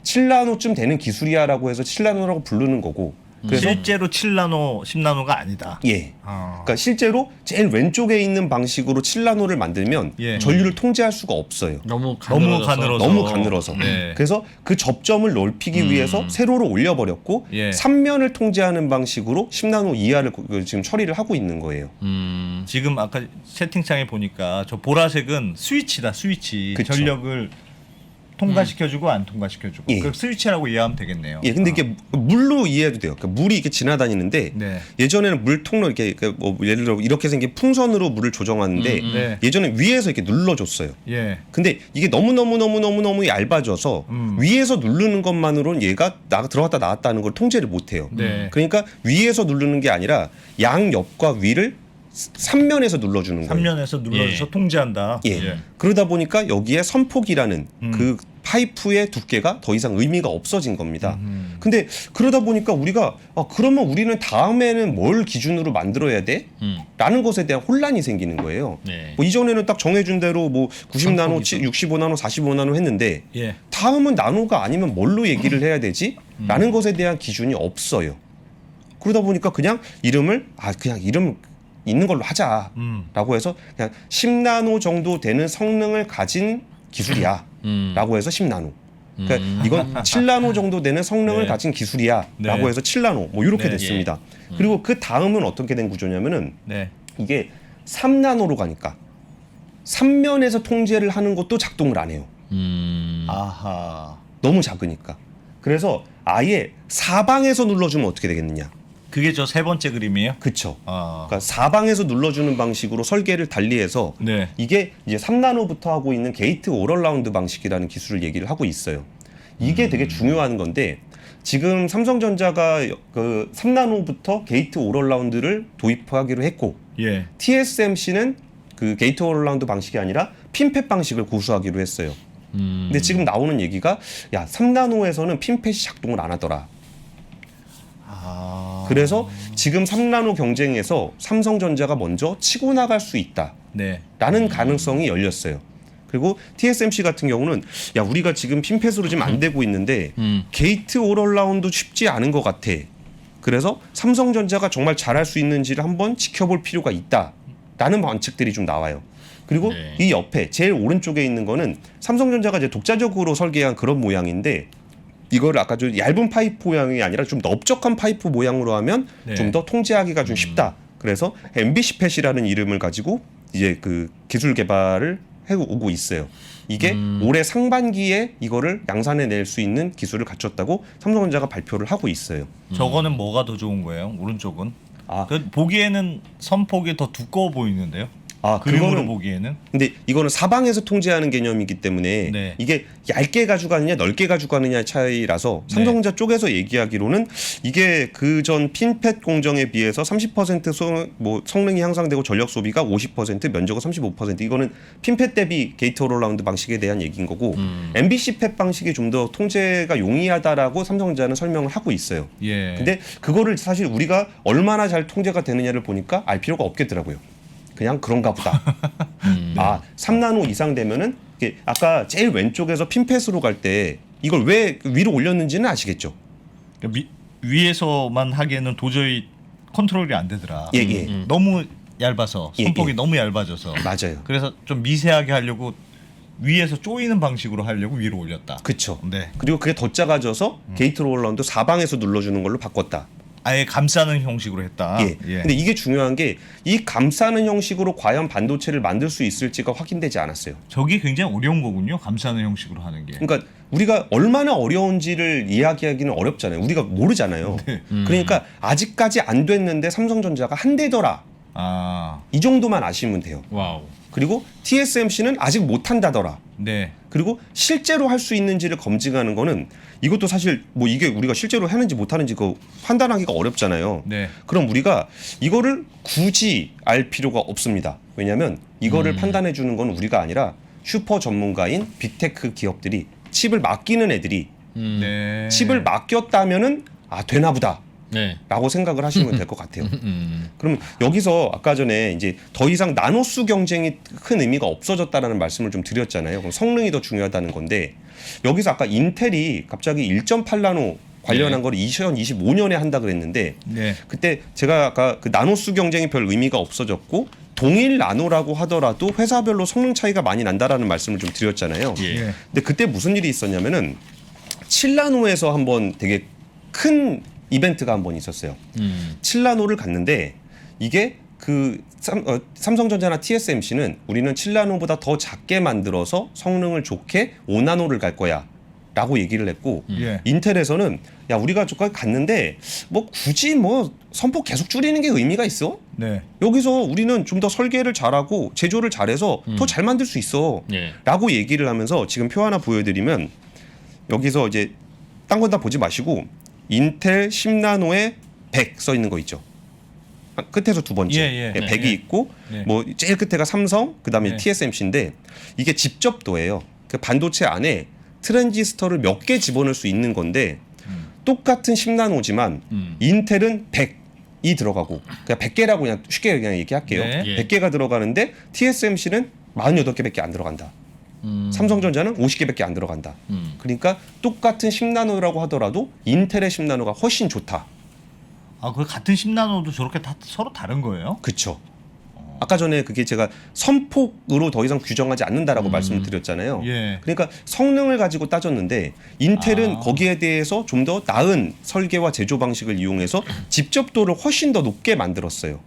7나노쯤 되는 기술이야라고 해서 7나노라고 부르는 거고. 그래서 실제로 7나노, 10나노가 아니다. 예. 아. 그러니까 실제로 제일 왼쪽에 있는 방식으로 7나노를 만들면 예. 전류를 통제할 수가 없어요. 너무 너무 가늘어서. 너무 가늘어서. 네. 그래서 그 접점을 넓히기 위해서 세로로 올려버렸고, 예. 3면을 통제하는 방식으로 10나노 이하를 지금 처리를 하고 있는 거예요. 지금 아까 채팅창에 보니까 저 보라색은 스위치다, 스위치. 그쵸. 전력을 통과시켜주고 안 통과시켜주고. 예. 그 스위치라고 이해하면 되겠네요. 예, 근데 이게 물로 이해해도 돼요. 그러니까 물이 이렇게 지나다니는데, 네. 예전에는 물 통로 이렇게 뭐 예를 들어 이렇게 생긴 풍선으로 물을 조정하는데, 네. 예전에 위에서 이렇게 눌러줬어요. 예. 근데 이게 너무 얇아져서 위에서 누르는 것만으로는 얘가 들어갔다 나왔다 하는 걸 통제를 못해요. 네. 그러니까 위에서 누르는 게 아니라 양 옆과 위를 3면에서 눌러주는 거예요. 3면에서 눌러줘서 예. 통제한다. 예. 그러다 보니까 여기에 선폭이라는 그 파이프의 두께가 더 이상 의미가 없어진 겁니다. 근데 그러다 보니까 우리가 그러면 우리는 다음에는 뭘 기준으로 만들어야 돼? 라는 것에 대한 혼란이 생기는 거예요. 네. 뭐 이전에는 딱 정해준 대로 뭐 90나노, 선폭이죠. 65나노, 45나노 했는데 예. 다음은 나노가 아니면 뭘로 얘기를 해야 되지? 라는 것에 대한 기준이 없어요. 그러다 보니까 그냥 이름을 그냥 이름 있는 걸로 하자라고 해서 그냥 10나노 정도 되는 성능을 가진 기술이야 라고 해서 10나노. 그러니까 이건 7나노 정도 되는 성능을 네. 가진 기술이야 네. 라고 해서 7나노 뭐 이렇게 네. 됐습니다. 그리고 그 다음은 어떻게 된 구조냐면은 네. 이게 3나노로 가니까 3면에서 통제를 하는 것도 작동을 안 해요. 아하. 너무 작으니까. 그래서 아예 사방에서 눌러주면 어떻게 되겠느냐. 그게 저 세 번째 그림이에요? 그쵸. 아. 그러니까 사방에서 눌러주는 방식으로 설계를 달리해서 네. 이게 이제 3나노부터 하고 있는 게이트 오럴라운드 방식이라는 기술을 얘기를 하고 있어요. 이게 되게 중요한 건데 지금 삼성전자가 그 3나노부터 게이트 오럴라운드를 도입하기로 했고 예. TSMC는 그 게이트 오럴라운드 방식이 아니라 핀팻 방식을 고수하기로 했어요. 근데 지금 나오는 얘기가 3나노에서는 핀팻이 작동을 안 하더라. 아. 그래서 지금 3나노 경쟁에서 삼성전자가 먼저 치고 나갈 수 있다라는 네. 가능성이 열렸어요. 그리고 TSMC 같은 경우는 야 우리가 지금 핀펫으로 지금 안 되고 있는데 게이트 올어라운드 쉽지 않은 것 같아. 그래서 삼성전자가 정말 잘할 수 있는지를 한번 지켜볼 필요가 있다라는 관측들이 좀 나와요. 그리고 네. 이 옆에 제일 오른쪽에 있는 거는 삼성전자가 이제 독자적으로 설계한 그런 모양인데 이걸 아까 좀 얇은 파이프 모양이 아니라 좀 넓적한 파이프 모양으로 하면 네. 좀 더 통제하기가 좀 쉽다. 그래서 MBC팻이라는 이름을 가지고 이제 그 기술 개발을 해오고 있어요. 이게 올해 상반기에 이거를 양산해 낼 수 있는 기술을 갖췄다고 삼성전자가 발표를 하고 있어요. 저거는 뭐가 더 좋은 거예요? 오른쪽은? 아, 보기에는 선폭이 더 두꺼워 보이는데요. 그림으로 보기에는. 근데 이거는 사방에서 통제하는 개념이기 때문에 네. 이게 얇게 가져가느냐 넓게 가져가느냐의 차이라서 삼성전자 쪽에서 얘기하기로는 이게 그전 핀펫 공정에 비해서 30% 성능이 향상되고 전력 소비가 50% 면적은 35% 이거는 핀펫 대비 게이트 올라운드 방식에 대한 얘기인 거고 MBC 팻 방식이 좀 더 통제가 용이하다라고 삼성전자는 설명을 하고 있어요. 예. 근데 그거를 사실 우리가 얼마나 잘 통제가 되느냐를 보니까 알 필요가 없겠더라고요. 그냥 그런가 보다. 아, 3나노 이상 되면은 이게 아까 제일 왼쪽에서 핀펫으로 갈 때 이걸 왜 위로 올렸는지는 아시겠죠? 그러니까 위에서만 하기에는 도저히 컨트롤이 안 되더라. 예, 예. 너무 얇아서 선폭이 예. 너무 얇아져서. 맞아요. 그래서 좀 미세하게 하려고 위에서 조이는 방식으로 하려고 위로 올렸다. 그렇죠. 네. 그리고 그게 더 작아져서 게이트 롤라운드 사방에서 눌러주는 걸로 바꿨다. 아예 감싸는 형식으로 했다. 예. 근데 이게 중요한 게 이 감싸는 형식으로 과연 반도체를 만들 수 있을지가 확인되지 않았어요. 저게 굉장히 어려운 거군요. 감싸는 형식으로 하는 게. 그러니까 우리가 얼마나 어려운지를 이야기하기는 어렵잖아요. 우리가 모르잖아요. 그러니까 아직까지 안 됐는데 삼성전자가 한대더라. 아, 이 정도만 아시면 돼요. 와우. 그리고 TSMC는 아직 못한다더라. 네. 그리고 실제로 할 수 있는지를 검증하는 거는 이것도 사실 뭐 이게 우리가 실제로 하는지 못하는지 그 판단하기가 어렵잖아요. 네. 그럼 우리가 이거를 굳이 알 필요가 없습니다. 왜냐하면 이거를 판단해 주는 건 우리가 아니라 슈퍼 전문가인 빅테크 기업들이 칩을 맡기는 애들이 네. 칩을 맡겼다면은 아 되나 보다. 네. 라고 생각을 하시면 될 것 같아요. 그럼 여기서 아까 전에 이제 더 이상 나노수 경쟁이 큰 의미가 없어졌다라는 말씀을 좀 드렸잖아요. 그럼 성능이 더 중요하다는 건데 여기서 아까 인텔이 갑자기 1.8나노 관련한 걸 2025년에 한다 그랬는데 네. 그때 제가 아까 그 나노수 경쟁이 별 의미가 없어졌고 동일 나노라고 하더라도 회사별로 성능 차이가 많이 난다라는 말씀을 좀 드렸잖아요. 예. 예. 근데 그때 무슨 일이 있었냐면은 7나노에서 한번 되게 큰 이벤트가 한 번 있었어요. 7나노를 갔는데 이게 그 삼성전자나 TSMC는 우리는 7나노보다 더 작게 만들어서 성능을 좋게 5나노를 갈 거야 라고 얘기를 했고 예. 인텔에서는 야 우리가 저까지 갔는데 뭐 굳이 뭐 선폭 계속 줄이는 게 의미가 있어? 네. 여기서 우리는 좀 더 설계를 잘하고 제조를 잘해서 더 잘 만들 수 있어 예. 라고 얘기를 하면서 지금 표 하나 보여드리면 여기서 이제 딴 건 다 보지 마시고 인텔 10나노에 100 써 있는 거 있죠. 끝에서 두 번째 예, 예. 100이 예. 있고 네. 뭐 제일 끝에가 삼성 그다음에 네. TSMC인데 이게 집접도예요. 그 반도체 안에 트랜지스터를 몇 개 집어넣을 수 있는 건데 똑같은 10나노지만 인텔은 100이 들어가고 그냥 100개라고 그냥 쉽게 그냥 얘기할게요. 네. 예. 100개가 들어가는데 TSMC는 48개밖에 안 들어간다. 삼성전자는 50개밖에 안 들어간다. 그러니까 똑같은 10나노라고 하더라도 인텔의 10나노가 훨씬 좋다. 아, 그 같은 10나노도 저렇게 다 서로 다른 거예요? 그렇죠. 아까 전에 그게 제가 선폭으로 더 이상 규정하지 않는다라고 말씀을 드렸잖아요. 예. 그러니까 성능을 가지고 따졌는데 인텔은 거기에 대해서 좀 더 나은 설계와 제조 방식을 이용해서 집접도를 훨씬 더 높게 만들었어요.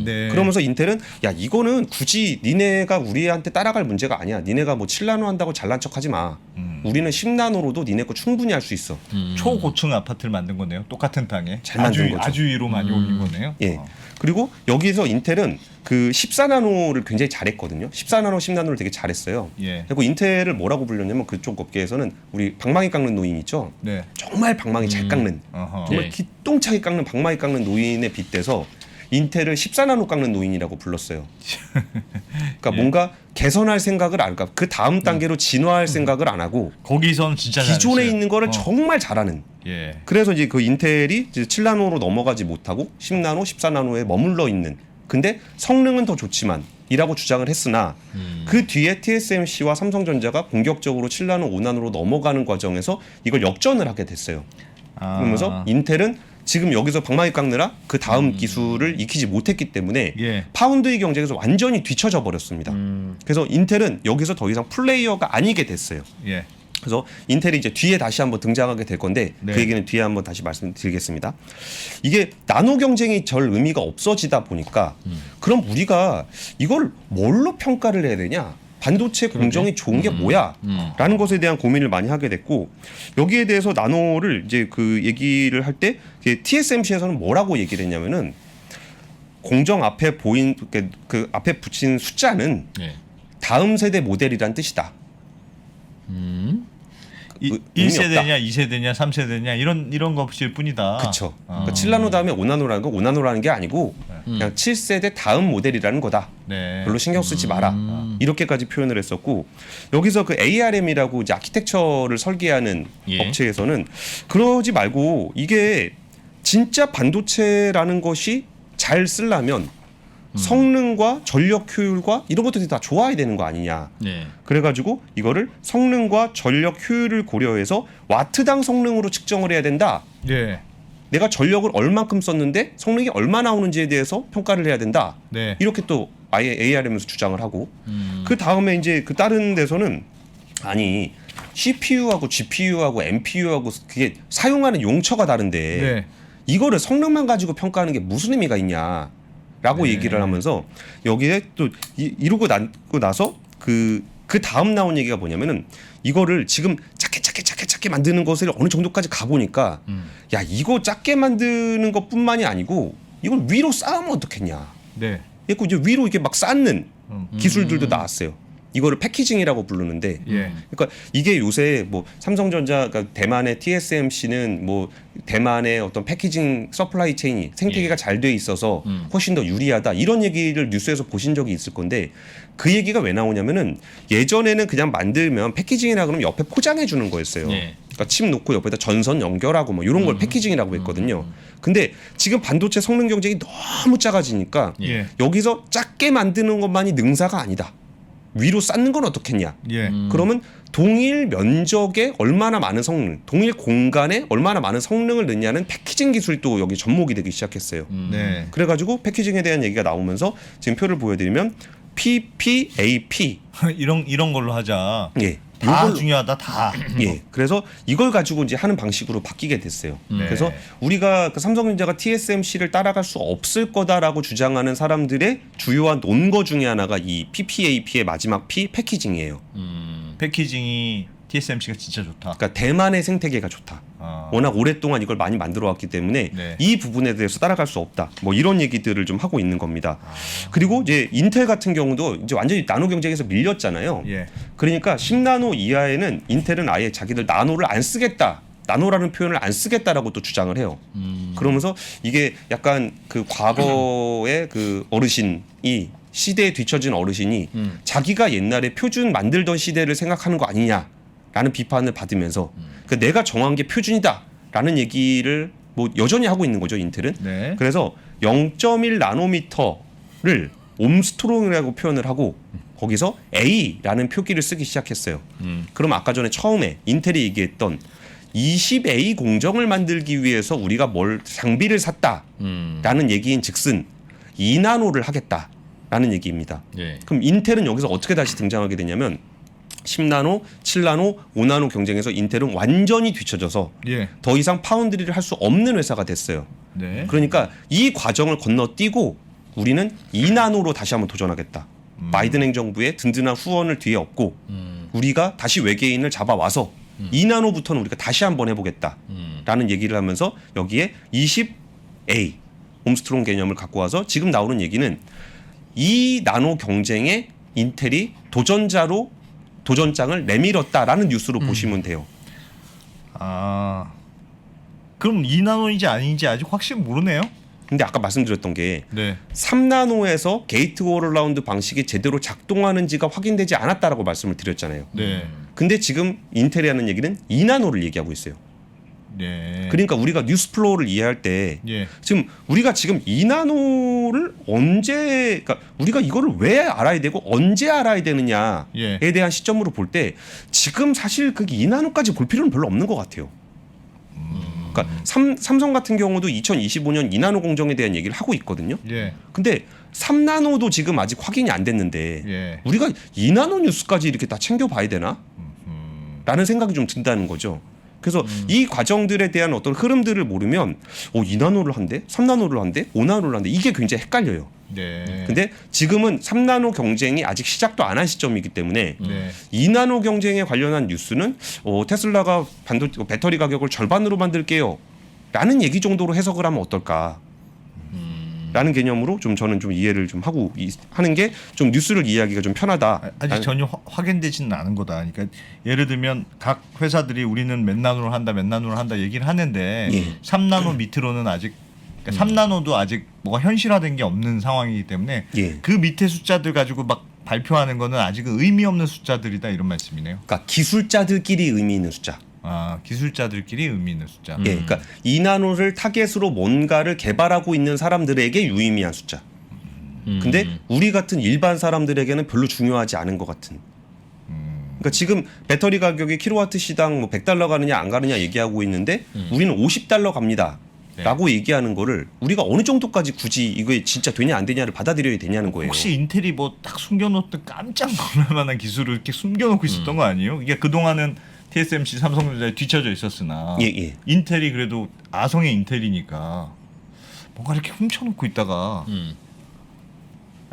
네. 그러면서 인텔은 야 이거는 굳이 니네가 우리한테 따라갈 문제가 아니야. 니네가 뭐 7나노 한다고 잘난 척하지 마. 우리는 10나노로도 니네 거 충분히 할 수 있어. 초고층 아파트를 만든 거네요. 똑같은 땅에. 잘 만든 거죠. 아주 위로 많이 올린 거네요. 예. 그리고 여기서 인텔은 그 14나노를 굉장히 잘했거든요. 14나노, 10나노를 되게 잘했어요. 예. 그리고 인텔을 뭐라고 불렸냐면 그쪽 업계에서는 우리 방망이 깎는 노인 있죠. 네. 정말 방망이 잘 깎는 어허. 정말 예. 기똥차게 깎는 방망이 깎는 노인에 빗대서 인텔을 14나노 깎는 노인이라고 불렀어요. 그러니까 예. 뭔가 개선할 생각을 안 하고 그 다음 단계로 진화할 생각을 안 하고 거기선 진짜 기존에 잘했어요. 있는 거를 정말 잘하는. 예. 그래서 이제 그 인텔이 이제 7나노로 넘어가지 못하고 10나노, 14나노에 머물러 있는. 근데 성능은 더 좋지만 이라고 주장을 했으나 그 뒤에 TSMC와 삼성전자가 공격적으로 7나노, 5나노로 넘어가는 과정에서 이걸 역전을 하게 됐어요. 그러면서 인텔은 지금 여기서 방망이 깎느라 그 다음 기술을 익히지 못했기 때문에 예. 파운드리 경쟁에서 완전히 뒤처져 버렸습니다. 그래서 인텔은 여기서 더 이상 플레이어가 아니게 됐어요. 예. 그래서 인텔이 이제 뒤에 다시 한번 등장하게 될 건데 네. 그 얘기는 뒤에 한번 다시 말씀드리겠습니다. 이게 나노 경쟁이 절 의미가 없어지다 보니까 그럼 우리가 이걸 뭘로 평가를 해야 되냐? 반도체 공정이 좋은 게 뭐야? 라는 것에 대한 고민을 많이 하게 됐고 여기에 대해서 나노를 이제 그 얘기를 할 때 TSMC에서는 뭐라고 얘기를 했냐면은 공정 앞에 보인 그 앞에 붙인 숫자는 네. 다음 세대 모델이란 뜻이다. 1세대냐 2세대냐 3세대냐 이런 것일 뿐이다. 그렇죠. 그러니까 7나노 다음에 5나노라는 건 5나노라는 게 아니고 그냥 7세대 다음 모델이라는 거다. 네. 별로 신경 쓰지 마라. 이렇게까지 표현을 했었고 여기서 그 ARM이라고 이제 아키텍처를 설계하는 예. 업체에서는 그러지 말고 이게 진짜 반도체라는 것이 잘 쓰려면 성능과 전력 효율과 이런 것들이 다 좋아야 되는 거 아니냐. 네. 그래가지고 이거를 성능과 전력 효율을 고려해서 와트당 성능으로 측정을 해야 된다. 예. 내가 전력을 얼만큼 썼는데 성능이 얼마 나오는지에 대해서 평가를 해야 된다. 네. 이렇게 또 아예 ARM에서 주장을 하고 그 다음에 이제 그 다른 데서는 아니 CPU하고 GPU하고 NPU하고 그게 사용하는 용처가 다른데 네. 이거를 성능만 가지고 평가하는 게 무슨 의미가 있냐. 라고 네. 얘기를 하면서 여기에 또 이러고 나서 그 다음 나온 얘기가 뭐냐면은 이거를 지금 작게 만드는 것을 어느 정도까지 가보니까 야 이거 작게 만드는 것뿐만이 아니고 이걸 위로 쌓으면 어떻겠냐. 네. 그리고 이제 위로 이렇게 막 쌓는 기술들도 나왔어요. 이거를 패키징이라고 부르는데 예. 그러니까 이게 요새 뭐 삼성전자 그러니까 대만의 TSMC는 뭐 대만의 어떤 패키징 서플라이 체인이 생태계가 잘 돼 있어서 훨씬 더 유리하다 이런 얘기를 뉴스에서 보신 적이 있을 건데 그 얘기가 왜 나오냐면은 예전에는 그냥 만들면 패키징이라 그러면 옆에 포장해 주는 거였어요. 예. 그러니까 칩 놓고 옆에다 전선 연결하고 뭐 이런 걸 패키징이라고 했거든요. 근데 지금 반도체 성능 경쟁이 너무 작아지니까 예. 여기서 작게 만드는 것만이 능사가 아니다. 위로 쌓는 건 어떻겠냐? 예. 그러면 동일 면적에 얼마나 많은 성능, 동일 공간에 얼마나 많은 성능을 넣냐는 패키징 기술도 여기 접목이 되기 시작했어요. 네. 그래가지고 패키징에 대한 얘기가 나오면서 지금 표를 보여드리면 PPAP 이런 걸로 하자. 예. 다 요걸로- 중요하다 다. 예. 그래서 이걸 가지고 이제 하는 방식으로 바뀌게 됐어요. 네. 그래서 우리가 그 삼성전자가 TSMC를 따라갈 수 없을 거다라고 주장하는 사람들의 주요한 논거 중에 하나가 이 PPAP의 마지막 P 패키징이에요. 패키징이 TSMC가 진짜 좋다. 그러니까 대만의 생태계가 좋다. 아. 워낙 오랫동안 이걸 많이 만들어 왔기 때문에 네. 이 부분에 대해서 따라갈 수 없다. 뭐 이런 얘기들을 좀 하고 있는 겁니다. 그리고 이제 인텔 같은 경우도 이제 완전히 나노 경쟁에서 밀렸잖아요. 예. 그러니까 10나노 이하에는 인텔은 아예 자기들 나노를 안 쓰겠다. 나노라는 표현을 안 쓰겠다라고 또 주장을 해요. 그러면서 이게 약간 그 과거의 그 어르신이 시대에 뒤처진 어르신이 자기가 옛날에 표준 만들던 시대를 생각하는 거 아니냐라는 비판을 받으면서 그 내가 정한 게 표준이다라는 얘기를 뭐 여전히 하고 있는 거죠 인텔은. 네. 그래서 0.1 나노미터를 옴스트롱이라고 표현을 하고 거기서 A라는 표기를 쓰기 시작했어요. 그럼 아까 전에 처음에 인텔이 얘기했던 20A 공정을 만들기 위해서 우리가 뭘 장비를 샀다라는 얘기인 즉슨 2나노를 하겠다라는 얘기입니다. 예. 그럼 인텔은 여기서 어떻게 다시 등장하게 되냐면 10나노, 7나노, 5나노 경쟁에서 인텔은 완전히 뒤쳐져서 예. 더 이상 파운드리를 할 수 없는 회사가 됐어요. 네. 그러니까 이 과정을 건너뛰고 우리는 2나노로 다시 한번 도전하겠다. 바이든 행정부의 든든한 후원을 뒤에 얻고 우리가 다시 외계인을 잡아와서 2나노부터는 우리가 다시 한번 해보겠다라는 얘기를 하면서 여기에 20A 옴스트롱 개념을 갖고 와서 지금 나오는 얘기는 이 나노 경쟁에 인텔이 도전장을 내밀었다라는 뉴스로 보시면 돼요. 아. 그럼 2나노인지 아닌지 아직 확실히 모르네요. 근데 아까 말씀드렸던 게 네. 3나노에서 게이트 올라운드 방식이 제대로 작동하는지가 확인되지 않았다라고 말씀을 드렸잖아요. 네. 근데 지금 인텔이 하는 얘기는 2나노를 얘기하고 있어요. 네. 그러니까 우리가 뉴스 플로우를 이해할 때 예. 지금 우리가 지금 2나노를 언제 그러니까 우리가 이거를 왜 알아야 되고 언제 알아야 되느냐에 예. 대한 시점으로 볼 때 지금 사실 그 2나노까지 볼 필요는 별로 없는 것 같아요. 그러니까 삼성 같은 경우도 2025년 2나노 공정에 대한 얘기를 하고 있거든요. 예. 근데 3나노도 지금 아직 확인이 안 됐는데 예. 우리가 2나노 뉴스까지 이렇게 다 챙겨봐야 되나? 라는 생각이 좀 든다는 거죠. 그래서 이 과정들에 대한 어떤 흐름들을 모르면 2나노를 한대? 3나노를 한대? 5나노를 한대? 이게 굉장히 헷갈려요. 네. 근데 지금은 3나노 경쟁이 아직 시작도 안 한 시점이기 때문에 네. 2나노 경쟁에 관련한 뉴스는 테슬라가 배터리 가격을 절반으로 만들게요. 라는 얘기 정도로 해석을 하면 어떨까? 라는 개념으로 좀 저는 좀 이해를 좀 하고 하는 게 좀 뉴스를 이해하기가 좀 편하다. 아직 전혀 확인되지는 않은 거다. 그러니까 예를 들면 각 회사들이 우리는 몇 나노를 한다, 몇 나노를 한다 얘기를 하는데 예. 3나노 밑으로는 아직 그러니까 3나노도 아직 뭐가 현실화된 게 없는 상황이기 때문에 예. 그 밑에 숫자들 가지고 막 발표하는 거는 아직은 의미 없는 숫자들이다 이런 말씀이네요. 그러니까 기술자들끼리 의미 있는 숫자. 아, 기술자들끼리 의미 있는 숫자. 예, 그러니까 2나노를 타겟으로 뭔가를 개발하고 있는 사람들에게 유의미한 숫자. 근데 우리 같은 일반 사람들에게는 별로 중요하지 않은 것 같은. 그러니까 지금 배터리 가격이 킬로와트 시당 뭐 100달러 가느냐 안 가느냐 얘기하고 있는데 우리는 50달러 갑니다. 네. 라고 얘기하는 거를 우리가 어느 정도까지 굳이 이게 진짜 되냐 안 되냐를 받아들여야 되냐는 거예요. 혹시 인텔이 뭐 딱 숨겨놓던 깜짝 놀랄 만한 기술을 이렇게 숨겨놓고 있었던 거 아니에요? 이게 그동안은 TSMC, 삼성전자에 뒤쳐져 있었으나 예, 예. 인텔이 그래도 아성의 인텔이니까 뭔가 이렇게 훔쳐놓고 있다가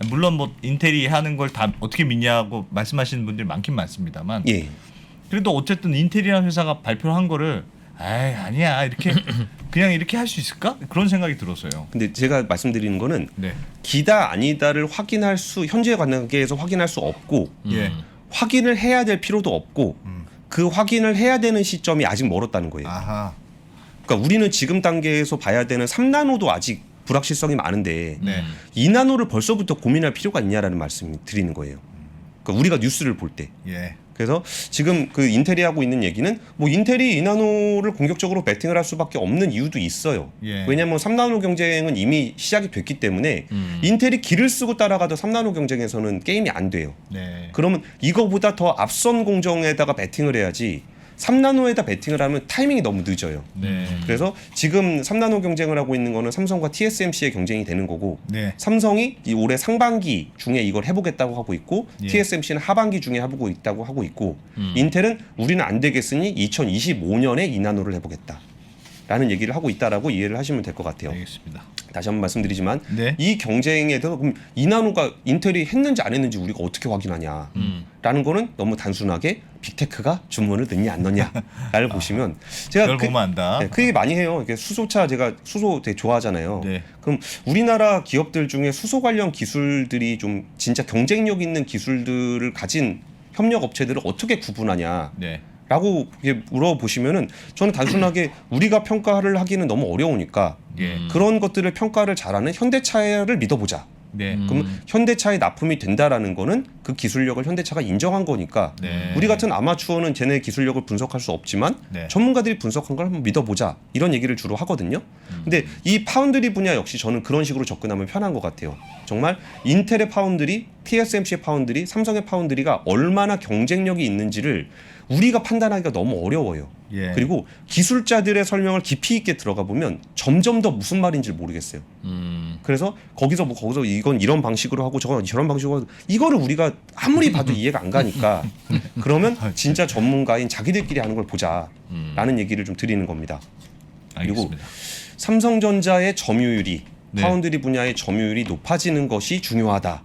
물론 뭐 인텔이 하는 걸 다 어떻게 믿냐고 말씀하시는 분들이 많긴 많습니다만 예. 그래도 어쨌든 인텔이라는 회사가 발표를 한 거를 에이 아니야 이렇게 그냥 이렇게 할 수 있을까? 그런 생각이 들었어요. 근데 제가 말씀드리는 거는 네. 기다 아니다를 확인할 수 현재 관계에서 확인할 수 없고 예. 확인을 해야 될 필요도 없고 그 확인을 해야 되는 시점이 아직 멀었다는 거예요. 아하. 그러니까 우리는 지금 단계에서 봐야 되는 3나노도 아직 불확실성이 많은데 네. 2나노를 벌써부터 고민할 필요가 있냐라는 말씀을 드리는 거예요. 그러니까 우리가 뉴스를 볼 때. 예. 그래서 지금 그 인텔이 하고 있는 얘기는 뭐 인텔이 2나노를 공격적으로 배팅을 할 수밖에 없는 이유도 있어요. 예. 왜냐하면 3나노 경쟁은 이미 시작이 됐기 때문에 인텔이 길을 쓰고 따라가도 3나노 경쟁에서는 게임이 안 돼요. 네. 그러면 이거보다 더 앞선 공정에다가 배팅을 해야지 3나노에다 배팅을 하면 타이밍이 너무 늦어요. 네. 그래서 지금 3나노 경쟁을 하고 있는 거는 삼성과 TSMC의 경쟁이 되는 거고 네. 삼성이 이 올해 상반기 중에 이걸 해보겠다고 하고 있고 예. TSMC는 하반기 중에 해보고 있다고 하고 있고 인텔은 우리는 안 되겠으니 2025년에 2나노를 해보겠다. 라는 얘기를 하고 있다라고 이해를 하시면 될 것 같아요. 알겠습니다. 다시 한번 말씀드리지만 네. 이 경쟁에 대해서 그럼 2나노가 인텔이 했는지 안 했는지 우리가 어떻게 확인하냐 라는 거는 너무 단순하게 빅테크가 주문을 넣냐 안 넣냐를 보시면 제가 그걸 보면 안다. 네, 그 얘기 많이 해요. 이게 수소차 제가 수소 되게 좋아하잖아요. 네. 그럼 우리나라 기업들 중에 수소 관련 기술들이 좀 진짜 경쟁력 있는 기술들을 가진 협력 업체들을 어떻게 구분하냐 네. 라고 물어보시면은 저는 단순하게 우리가 평가를 하기는 너무 어려우니까 예. 그런 것들을 평가를 잘하는 현대차를 믿어보자. 네. 그럼 현대차에 납품이 된다라는 거는 그 기술력을 현대차가 인정한 거니까 네. 우리 같은 아마추어는 쟤네 기술력을 분석할 수 없지만 네. 전문가들이 분석한 걸 한번 믿어보자 이런 얘기를 주로 하거든요. 근데 이 파운드리 분야 역시 저는 그런 식으로 접근하면 편한 것 같아요. 정말 인텔의 파운드리, TSMC의 파운드리, 삼성의 파운드리가 얼마나 경쟁력이 있는지를 우리가 판단하기가 너무 어려워요. 예. 그리고 기술자들의 설명을 깊이 있게 들어가 보면 점점 더 무슨 말인지 모르겠어요. 그래서 거기서 이건 이런 방식으로 하고 저건 저런 방식으로 하고 이거를 우리가 아무리 봐도 이해가 안 가니까 그러면 진짜 전문가인 자기들끼리 하는 걸 보자라는 얘기를 좀 드리는 겁니다. 그리고 알겠습니다. 삼성전자의 점유율이 네. 파운드리 분야의 점유율이 높아지는 것이 중요하다.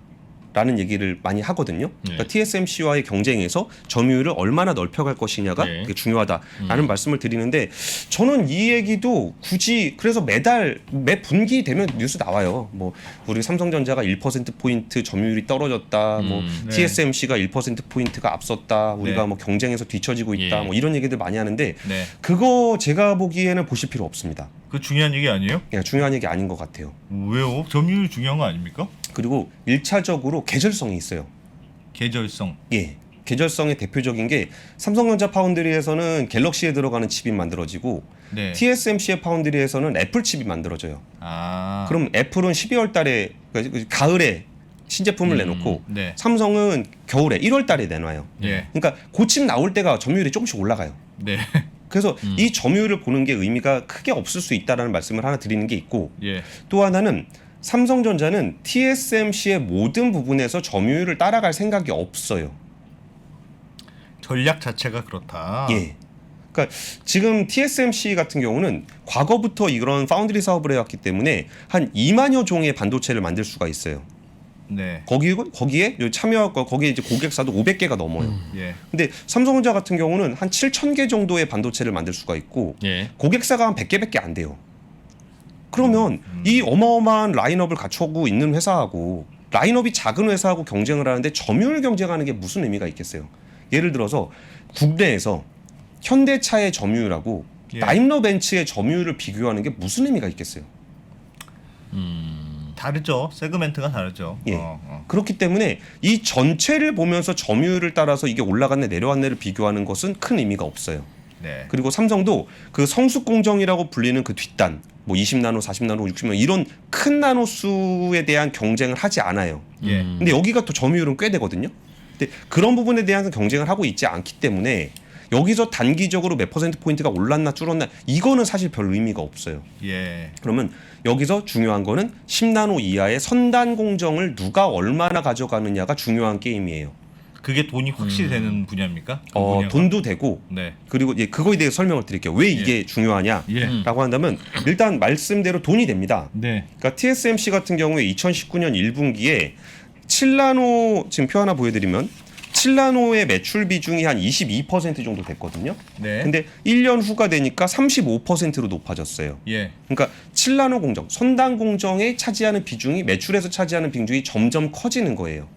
라는 얘기를 많이 하거든요. 그러니까 TSMC와의 경쟁에서 점유율을 얼마나 넓혀갈 것이냐가 네. 그게 중요하다라는 말씀을 드리는데 저는 이 얘기도 굳이 그래서 매 분기 되면 뉴스 나와요. 뭐 우리 삼성전자가 1%포인트 점유율이 떨어졌다. 뭐 네. TSMC가 1%포인트가 앞섰다. 우리가 네. 뭐 경쟁에서 뒤처지고 있다. 예. 뭐 이런 얘기들 많이 하는데 네. 그거 제가 보기에는 보실 필요 없습니다. 그 중요한 얘기 아니에요? 예, 중요한 얘기 아닌 것 같아요. 왜요? 점유율이 중요한 거 아닙니까? 그리고 1차적으로 계절성이 있어요. 계절성. 예. 계절성의 대표적인 게 삼성전자 파운드리에서는 갤럭시에 들어가는 칩이 만들어지고 네. TSMC의 파운드리에서는 애플 칩이 만들어져요. 아. 그럼 애플은 12월 달에 그러니까 가을에 신제품을 내놓고 네. 삼성은 겨울에 1월 달에 내놔요. 예. 그러니까 고칩 나올 때가 점유율이 조금씩 올라가요. 네. 그래서 이 점유율을 보는 게 의미가 크게 없을 수 있다라는 말씀을 하나 드리는 게 있고 예. 또 하나는 삼성전자는 TSMC의 모든 부분에서 점유율을 따라갈 생각이 없어요. 전략 자체가 그렇다. 예. 그러니까 지금 TSMC 같은 경우는 과거부터 이런 파운드리 사업을 해왔기 때문에 한 2만여 종의 반도체를 만들 수가 있어요. 네. 거기에 참여하고 거기에 이제 고객사도 500개가 넘어요. 예. 근데 삼성전자 같은 경우는 한 7,000개 정도의 반도체를 만들 수가 있고 예. 고객사가 한 100개밖에 안 돼요. 그러면 이 어마어마한 라인업을 갖추고 있는 회사하고 라인업이 작은 회사하고 경쟁을 하는데 점유율 경쟁하는 게 무슨 의미가 있겠어요? 예를 들어서 국내에서 현대차의 점유율하고 예. 다임러 벤츠의 점유율을 비교하는 게 무슨 의미가 있겠어요? 다르죠. 세그멘트가 다르죠. 예. 그렇기 때문에 이 전체를 보면서 점유율을 따라서 이게 올라갔네 내려왔네를 비교하는 것은 큰 의미가 없어요. 네. 그리고 삼성도 그 성숙 공정이라고 불리는 그 뒷단 뭐 20나노, 40나노, 60나노 이런 큰 나노수에 대한 경쟁을 하지 않아요. 예. 근데 여기가 또 점유율은 꽤 되거든요. 근데 그런 부분에 대한 경쟁을 하고 있지 않기 때문에 여기서 단기적으로 몇 퍼센트 포인트가 올랐나 줄었나 이거는 사실 별 의미가 없어요. 예. 그러면 여기서 중요한 거는 10나노 이하의 선단 공정을 누가 얼마나 가져가느냐가 중요한 게임이에요. 그게 돈이 확실히 되는 분야입니까? 그 분야가? 돈도 되고 네. 그리고 그거에 대해 설명을 드릴게요. 왜 이게 중요하냐라고 예. 한다면 일단 말씀대로 돈이 됩니다. 네. 그러니까 TSMC 같은 경우에 2019년 1분기에 7나노 지금 표 하나 보여드리면 7나노의 매출 비중이 한 22% 정도 됐거든요. 네. 근데 1년 후가 되니까 35%로 높아졌어요. 예. 그러니까 7나노 공정, 선단 공정에 차지하는 비중이 매출에서 차지하는 비중이 점점 커지는 거예요.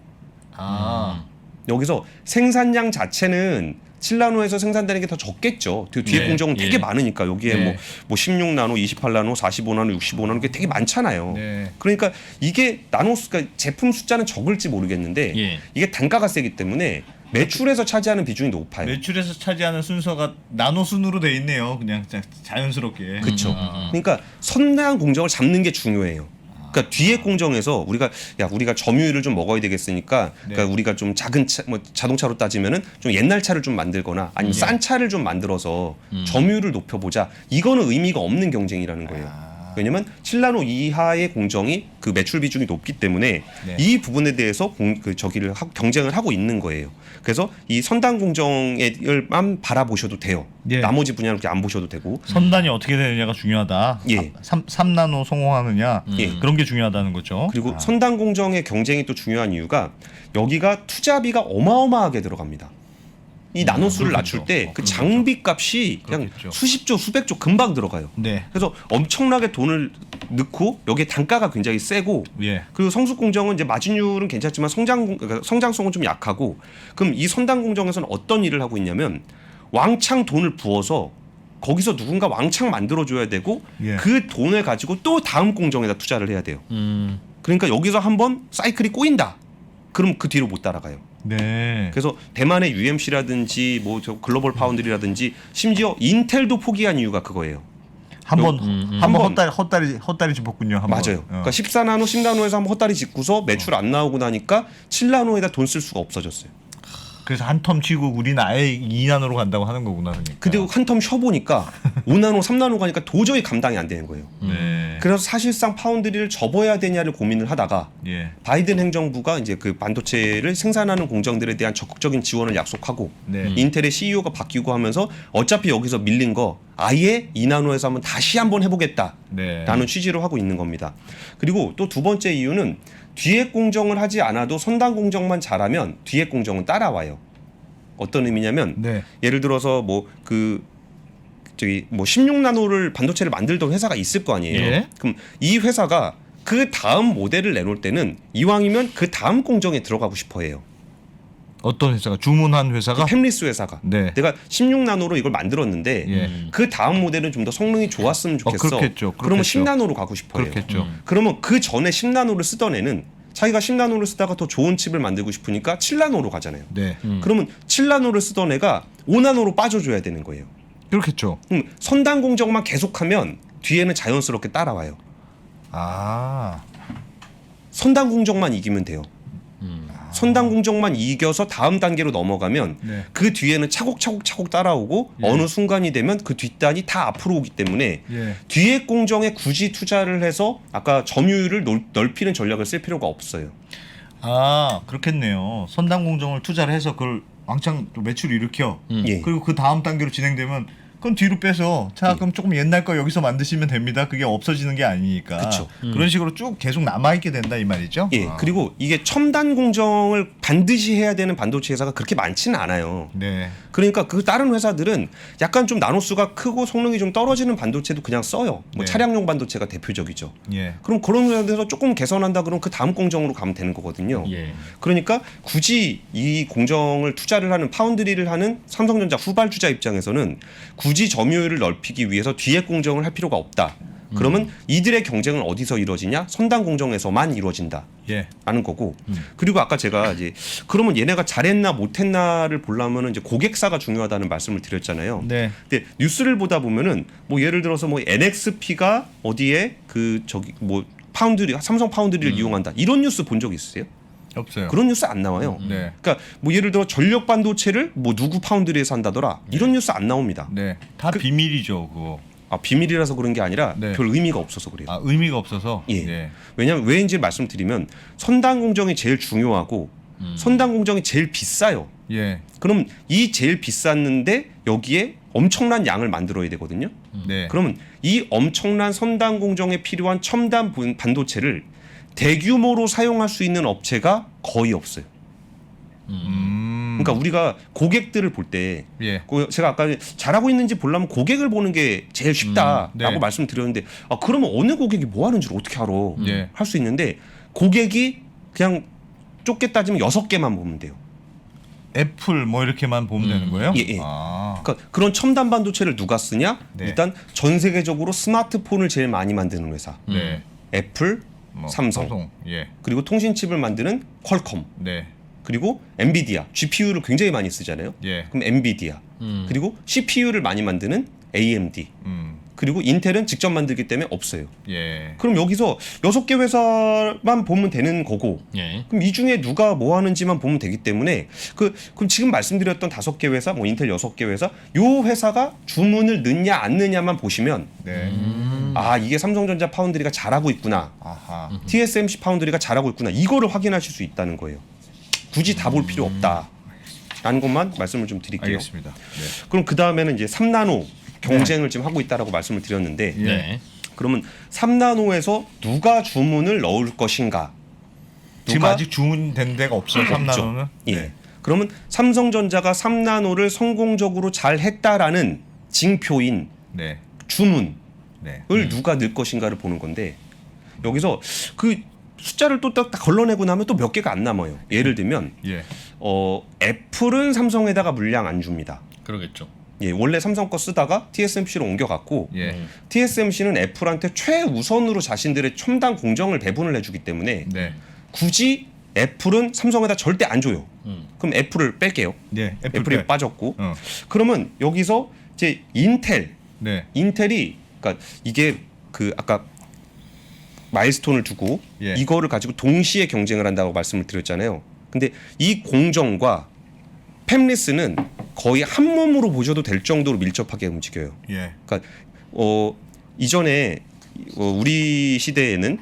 아. 여기서 생산량 자체는 7나노에서 생산되는 게 더 적겠죠. 뒤에 예, 공정은 예. 되게 많으니까 여기에 네. 뭐 16나노, 28나노, 45나노, 65나노 이게 되게 많잖아요. 네. 그러니까 이게 그러니까 제품 숫자는 적을지 모르겠는데 예. 이게 단가가 세기 때문에 매출에서 차지하는 비중이 높아요. 매출에서 차지하는 순서가 나노 순으로 돼 있네요. 그냥 자연스럽게. 그렇죠. 그러니까 선단 공정을 잡는 게 중요해요. 그러니까 뒤에 공정에서 우리가 점유율을 좀 먹어야 되겠으니까 그러니까 네. 우리가 좀 작은 차, 뭐 자동차로 따지면은 좀 옛날 차를 좀 만들거나 아니면 싼 차를 좀 만들어서 점유율을 높여보자. 이거는 의미가 없는 경쟁이라는 거예요. 왜냐면 7나노 이하의 공정이 그 매출 비중이 높기 때문에 네. 이 부분에 대해서 경쟁을 하고 있는 거예요. 그래서 이 선단 공정을만 바라보셔도 돼요. 예. 나머지 분야는 그렇게 안 보셔도 되고. 선단이 어떻게 되느냐가 중요하다. 예. 3나노 성공하느냐. 예. 그런 게 중요하다는 거죠. 그리고 선단 공정의 경쟁이 또 중요한 이유가 여기가 투자비가 어마어마하게 들어갑니다. 이 나노수를 그렇겠죠. 낮출 때 그 그렇겠죠. 장비 값이 그냥 그렇겠죠. 수십조, 수백조 금방 들어가요. 네. 그래서 엄청나게 돈을 넣고 여기에 단가가 굉장히 세고 예. 그리고 성숙 공정은 이제 마진율은 괜찮지만 그러니까 성장성은 좀 약하고 그럼 이 선단 공정에서는 어떤 일을 하고 있냐면 왕창 돈을 부어서 거기서 누군가 왕창 만들어줘야 되고 예. 그 돈을 가지고 또 다음 공정에다 투자를 해야 돼요. 그러니까 여기서 한번 사이클이 꼬인다. 그럼 그 뒤로 못 따라가요. 네. 그래서 대만의 UMC라든지 뭐 저 글로벌 파운드리라든지 심지어 인텔도 포기한 이유가 그거예요. 한번 헛다리 짚었군요. 한번. 맞아요. 그러니까 14나노, 10나노에서 한번 헛다리 짚고서 매출 안 나오고 나니까 7나노에다 돈 쓸 수가 없어졌어요. 그래서 한 텀 치고 우리는 아예 2나노로 간다고 하는 거구나. 그러니까. 근데 한 텀 쉬어보니까 5나노, 3나노 가니까 도저히 감당이 안 되는 거예요. 네. 그래서 사실상 파운드리를 접어야 되냐를 고민을 하다가 예. 바이든 행정부가 이제 그 반도체를 생산하는 공정들에 대한 적극적인 지원을 약속하고 네. 인텔의 CEO가 바뀌고 하면서 어차피 여기서 밀린 거 아예 2나노에서 한번 다시 한번 해보겠다라는 네. 취지로 하고 있는 겁니다. 그리고 또 두 번째 이유는 뒤에 공정을 하지 않아도 선단 공정만 잘하면 뒤에 공정은 따라와요. 어떤 의미냐면 네. 예를 들어서 뭐 16나노를 반도체를 만들던 회사가 있을 거 아니에요. 예. 그럼 이 회사가 그 다음 모델을 내놓을 때는 이왕이면 그 다음 공정에 들어가고 싶어 해요. 어떤 회사가 주문한 회사가 팹리스 회사가 네. 내가 16나노로 이걸 만들었는데 예. 그 다음 모델은 좀 더 성능이 좋았으면 좋겠어. 그렇겠죠. 그러면 그렇겠죠. 10나노로 가고 싶어요. 그렇겠죠. 그러면 그 전에 10나노를 쓰던 애는 자기가 10나노를 쓰다가 더 좋은 칩을 만들고 싶으니까 7나노로 가잖아요. 네. 그러면 7나노를 쓰던 애가 5나노로 빠져줘야 되는 거예요. 그렇겠죠. 선단 공정만 계속하면 뒤에는 자연스럽게 따라와요. 아. 선단 공정만 이기면 돼요. 선단 공정만 이겨서 다음 단계로 넘어가면 네. 그 뒤에는 차곡차곡 따라오고 어느 순간이 되면 그 뒷단이 다 앞으로 오기 때문에 예. 뒤에 공정에 굳이 투자를 해서 아까 점유율을 넓히는 전략을 쓸 필요가 없어요. 아, 그렇겠네요. 선당 공정을 투자를 해서 그걸 왕창 또 매출을 일으켜. 예. 그리고 그 다음 단계로 진행되면 그건 뒤로 빼서 자 그럼 조금 옛날 거 여기서 만드시면 됩니다. 그게 없어지는 게 아니니까. 그쵸. 그런 식으로 쭉 계속 남아 있게 된다 이 말이죠. 예. 아. 그리고 이게 첨단 공정을 반드시 해야 되는 반도체 회사가 그렇게 많지는 않아요. 네. 그러니까 그 다른 회사들은 약간 좀 나노수가 크고 성능이 좀 떨어지는 반도체도 그냥 써요. 뭐 네. 차량용 반도체가 대표적이죠. 예. 그럼 그런 회사에서 조금 개선한다 그러면 그 다음 공정으로 가면 되는 거거든요. 예. 그러니까 굳이 이 공정을 투자를 하는 파운드리를 하는 삼성전자 후발주자 입장에서는 굳이 점유율을 넓히기 위해서 뒤에 공정을 할 필요가 없다. 그러면 이들의 경쟁은 어디서 이루어지냐? 선단 공정에서만 이루어진다. 예. 라는 거고. 그리고 아까 제가 이제 그러면 얘네가 잘했나 못했나를 보려면은 이제 고객사가 중요하다는 말씀을 드렸잖아요. 네. 근데 뉴스를 보다 보면은 뭐 예를 들어서 뭐 NXP가 어디에 그 저기 뭐 파운드리 삼성 파운드리를 이용한다. 이런 뉴스 본 적 있으세요? 없어요. 그런 뉴스 안 나와요. 네. 그러니까 뭐 예를 들어 전력 반도체를 뭐 누구 파운드리에서 한다더라. 이런 뉴스 안 나옵니다. 네. 다 비밀이죠, 그거. 아, 비밀이라서 그런 게 아니라 네. 별 의미가 없어서 그래요. 아, 의미가 없어서. 예. 네. 왜냐하면 왜인지 말씀드리면 선단 공정이 제일 중요하고 선단 공정이 제일 비싸요. 예. 그럼 이 제일 비쌌는데 여기에 엄청난 양을 만들어야 되거든요. 네. 그러면 이 엄청난 선단 공정에 필요한 첨단 반도체를 대규모로 사용할 수 있는 업체가 거의 없어요. 그러니까 우리가 고객들을 볼 때 예. 제가 아까 잘하고 있는지 보려면 고객을 보는 게 제일 쉽다라고 네. 말씀드렸는데 그러면 어느 고객이 뭐 하는 줄 어떻게 알아? 예. 할 수 있는데 고객이 그냥 좁게 따지면 6개만 보면 돼요. 애플 뭐 이렇게만 보면 되는 거예요? 예, 예. 아. 그러니까 그런 첨단 반도체를 누가 쓰냐? 네. 일단 전 세계적으로 스마트폰을 제일 많이 만드는 회사. 네. 애플, 뭐, 삼성. 예. 그리고 통신칩을 만드는 퀄컴. 네. 그리고 엔비디아. GPU를 굉장히 많이 쓰잖아요. 예. 그럼 엔비디아. 그리고 CPU를 많이 만드는 AMD. 그리고 인텔은 직접 만들기 때문에 없어요. 예. 그럼 여기서 6개 회사만 보면 되는 거고 예. 그럼 이 중에 누가 뭐 하는지만 보면 되기 때문에 그럼 지금 말씀드렸던 5개 회사, 뭐 인텔 6개 회사, 요 회사가 주문을 넣냐 안 넣냐만 보시면 네. 이게 삼성전자 파운드리가 잘하고 있구나. 아하. TSMC 파운드리가 잘하고 있구나. 이거를 확인하실 수 있다는 거예요. 굳이 다 볼 필요 없다. 라는 것만 말씀을 좀 드릴게요. 알겠습니다. 네. 그럼 그 다음에는 이제 3나노 경쟁을 지금 하고 있다라고 말씀을 드렸는데 예. 네. 그러면 3나노에서 누가 주문을 넣을 것인가? 지금 누가? 아직 주문된 데가 없어요. 3나노는. 예. 그러면 삼성전자가 3나노를 성공적으로 잘 했다라는 징표인 네. 주문을 네. 누가 넣을 것인가를 보는 건데 여기서 그 숫자를 또 딱 걸러내고 나면 또 몇 개가 안 남아요. 예를 들면 예. 애플은 삼성에다가 물량 안 줍니다. 그러겠죠. 예, 원래 삼성 거 쓰다가 TSMC로 옮겨갔고 예. TSMC는 애플한테 최우선으로 자신들의 첨단 공정을 배분을 해주기 때문에 네. 굳이 애플은 삼성에다 절대 안 줘요. 그럼 애플을 뺄게요. 네. 애플이 빼. 빠졌고 어. 그러면 여기서 이제 네. 인텔이 그러니까 이게 그 아까 마일스톤을 두고 예. 이거를 가지고 동시에 경쟁을 한다고 말씀을 드렸잖아요. 근데 이 공정과 팹리스는 거의 한 몸으로 보셔도 될 정도로 밀접하게 움직여요. 예. 그러니까 이전에 우리 시대에는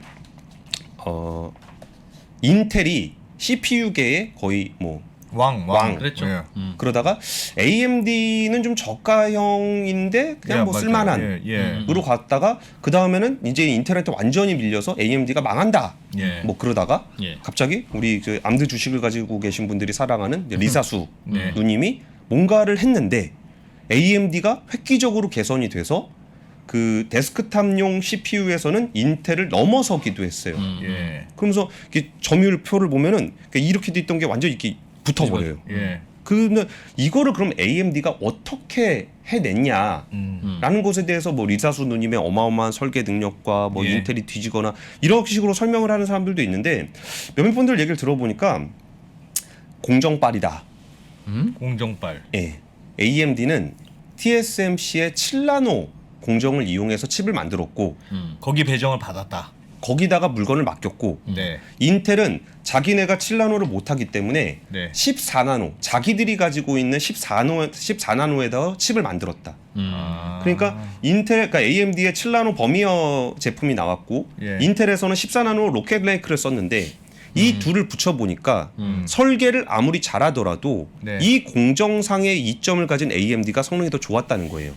인텔이 CPU계의 거의 뭐 왕. 그랬죠. 예. 그러다가 AMD는 좀 저가형인데 그냥 예, 뭐 맞아요. 쓸만한 예. 으로 갔다가 그 다음에는 이제 인텔한테 완전히 밀려서 AMD가 망한다. 예. 뭐 그러다가 예. 갑자기 우리 그 암드 주식을 가지고 계신 분들이 사랑하는 이제 리사수 네. 누님이 뭔가를 했는데 AMD가 획기적으로 개선이 돼서 그 데스크탑용 CPU에서는 인텔을 넘어서기도 했어요. 예. 그러면서 이렇게 점유율 표를 보면은 이렇게 돼 있던 게 완전 이렇게 붙어버려요. 예. 근데 이거를 그럼 AMD가 어떻게 해냈냐라는 것에 대해서 뭐 리사수 누님의 어마어마한 설계 능력과 뭐 예. 인텔이 뒤지거나 이런 식으로 설명을 하는 사람들도 있는데 몇몇 분들 얘기를 들어보니까 공정빨이다. 공정빨. 예. AMD는 TSMC의 7나노 공정을 이용해서 칩을 만들었고 거기 배정을 받았다. 거기다가 물건을 맡겼고 네. 인텔은 자기네가 7나노를 못하기 때문에 네. 14나노 자기들이 가지고 있는 14나노에다 칩을 만들었다. 아. 그러니까 그러니까 AMD의 7나노 버미어 제품이 나왔고 예. 인텔에서는 14나노 로켓 레이크를 썼는데 이 둘을 붙여보니까 설계를 아무리 잘하더라도 네. 이 공정상의 이점을 가진 AMD가 성능이 더 좋았다는 거예요.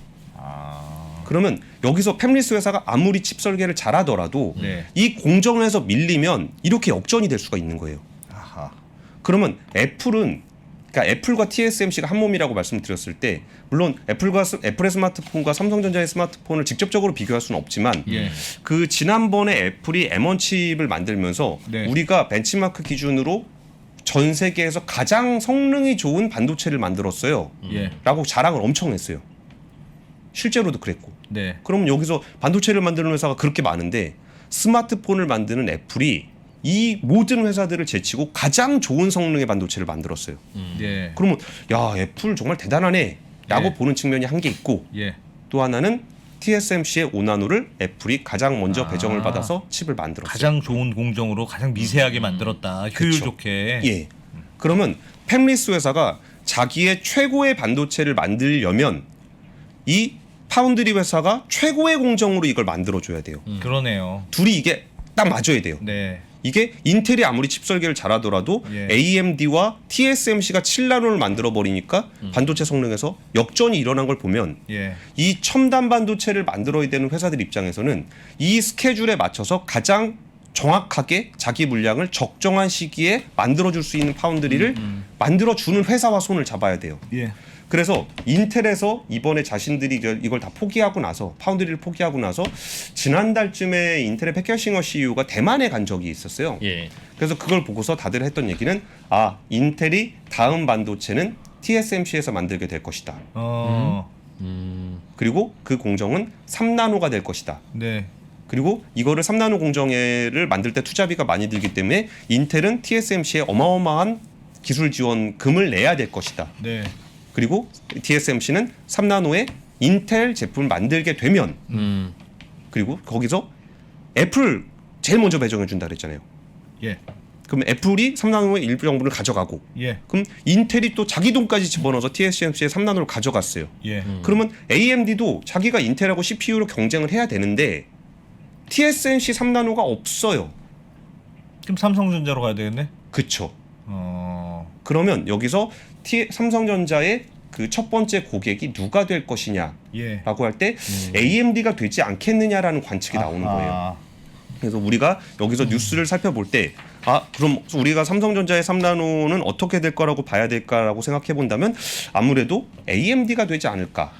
그러면 여기서 팹리스 회사가 아무리 칩 설계를 잘하더라도 네. 이 공정에서 밀리면 이렇게 역전이 될 수가 있는 거예요. 아하. 그러면 그러니까 애플과 TSMC가 한 몸이라고 말씀드렸을 때 물론 애플의 스마트폰과 삼성전자의 스마트폰을 직접적으로 비교할 수는 없지만 예. 그 지난번에 애플이 M1 칩을 만들면서 네. 우리가 벤치마크 기준으로 전 세계에서 가장 성능이 좋은 반도체를 만들었어요. 예. 라고 자랑을 엄청 했어요. 실제로도 그랬고. 네. 그럼 여기서 반도체를 만드는 회사가 그렇게 많은데 스마트폰을 만드는 애플이 이 모든 회사들을 제치고 가장 좋은 성능의 반도체를 만들었어요. 예. 그러면 야 애플 정말 대단하네 라고 예. 보는 측면이 한 게 있고 예. 또 하나는 TSMC의 5나노를 애플이 가장 먼저 배정을 받아서 칩을 만들었어요. 가장 좋은 공정으로 가장 미세하게 만들었다. 효율 그쵸. 좋게. 예. 그러면 팹리스 회사가 자기의 최고의 반도체를 만들려면 이 파운드리 회사가 최고의 공정으로 이걸 만들어줘야 돼요. 그러네요. 둘이 이게 딱 맞아야 돼요. 네. 이게 인텔이 아무리 칩 설계를 잘하더라도 예. AMD와 TSMC가 7나노를 만들어 버리니까 반도체 성능에서 역전이 일어난 걸 보면 예. 이 첨단 반도체를 만들어야 되는 회사들 입장에서는 이 스케줄에 맞춰서 가장 정확하게 자기 물량을 적정한 시기에 만들어줄 수 있는 파운드리를 만들어주는 회사와 손을 잡아야 돼요. 예. 그래서 인텔에서 이번에 자신들이 이걸 다 포기하고 나서 파운드리를 포기하고 나서 지난달쯤에 인텔의 패커싱어 CEO가 대만에 간 적이 있었어요. 예. 그래서 그걸 보고서 다들 했던 얘기는 인텔이 다음 반도체는 TSMC에서 만들게 될 것이다. 그리고 그 공정은 3나노가 될 것이다. 네. 그리고 이거를 3나노 공정을 만들 때 투자비가 많이 들기 때문에 인텔은 TSMC에 어마어마한 기술 지원금을 내야 될 것이다. 네. 그리고 TSMC는 3나노의 인텔 제품을 만들게 되면 그리고 거기서 애플 제일 먼저 배정해 준다 그랬잖아요. 예. 그럼 애플이 3나노의 일부 정보를 가져가고 예. 그럼 인텔이 또 자기 돈까지 집어넣어서 TSMC의 3나노를 가져갔어요. 예. 그러면 AMD도 자기가 인텔하고 CPU로 경쟁을 해야 되는데 TSMC 3나노가 없어요. 그럼 삼성전자로 가야 되겠네. 그쵸. 그러면 여기서 삼성전자의 그 첫 번째 고객이 누가 될 것이냐라고 예. 할 때 AMD가 되지 않겠느냐라는 관측이 나오는 거예요. 그래서 우리가 여기서 뉴스를 살펴볼 때 그럼 우리가 삼성전자의 3나노는 어떻게 될 거라고 봐야 될까라고 생각해 본다면 아무래도 AMD가 되지 않을까.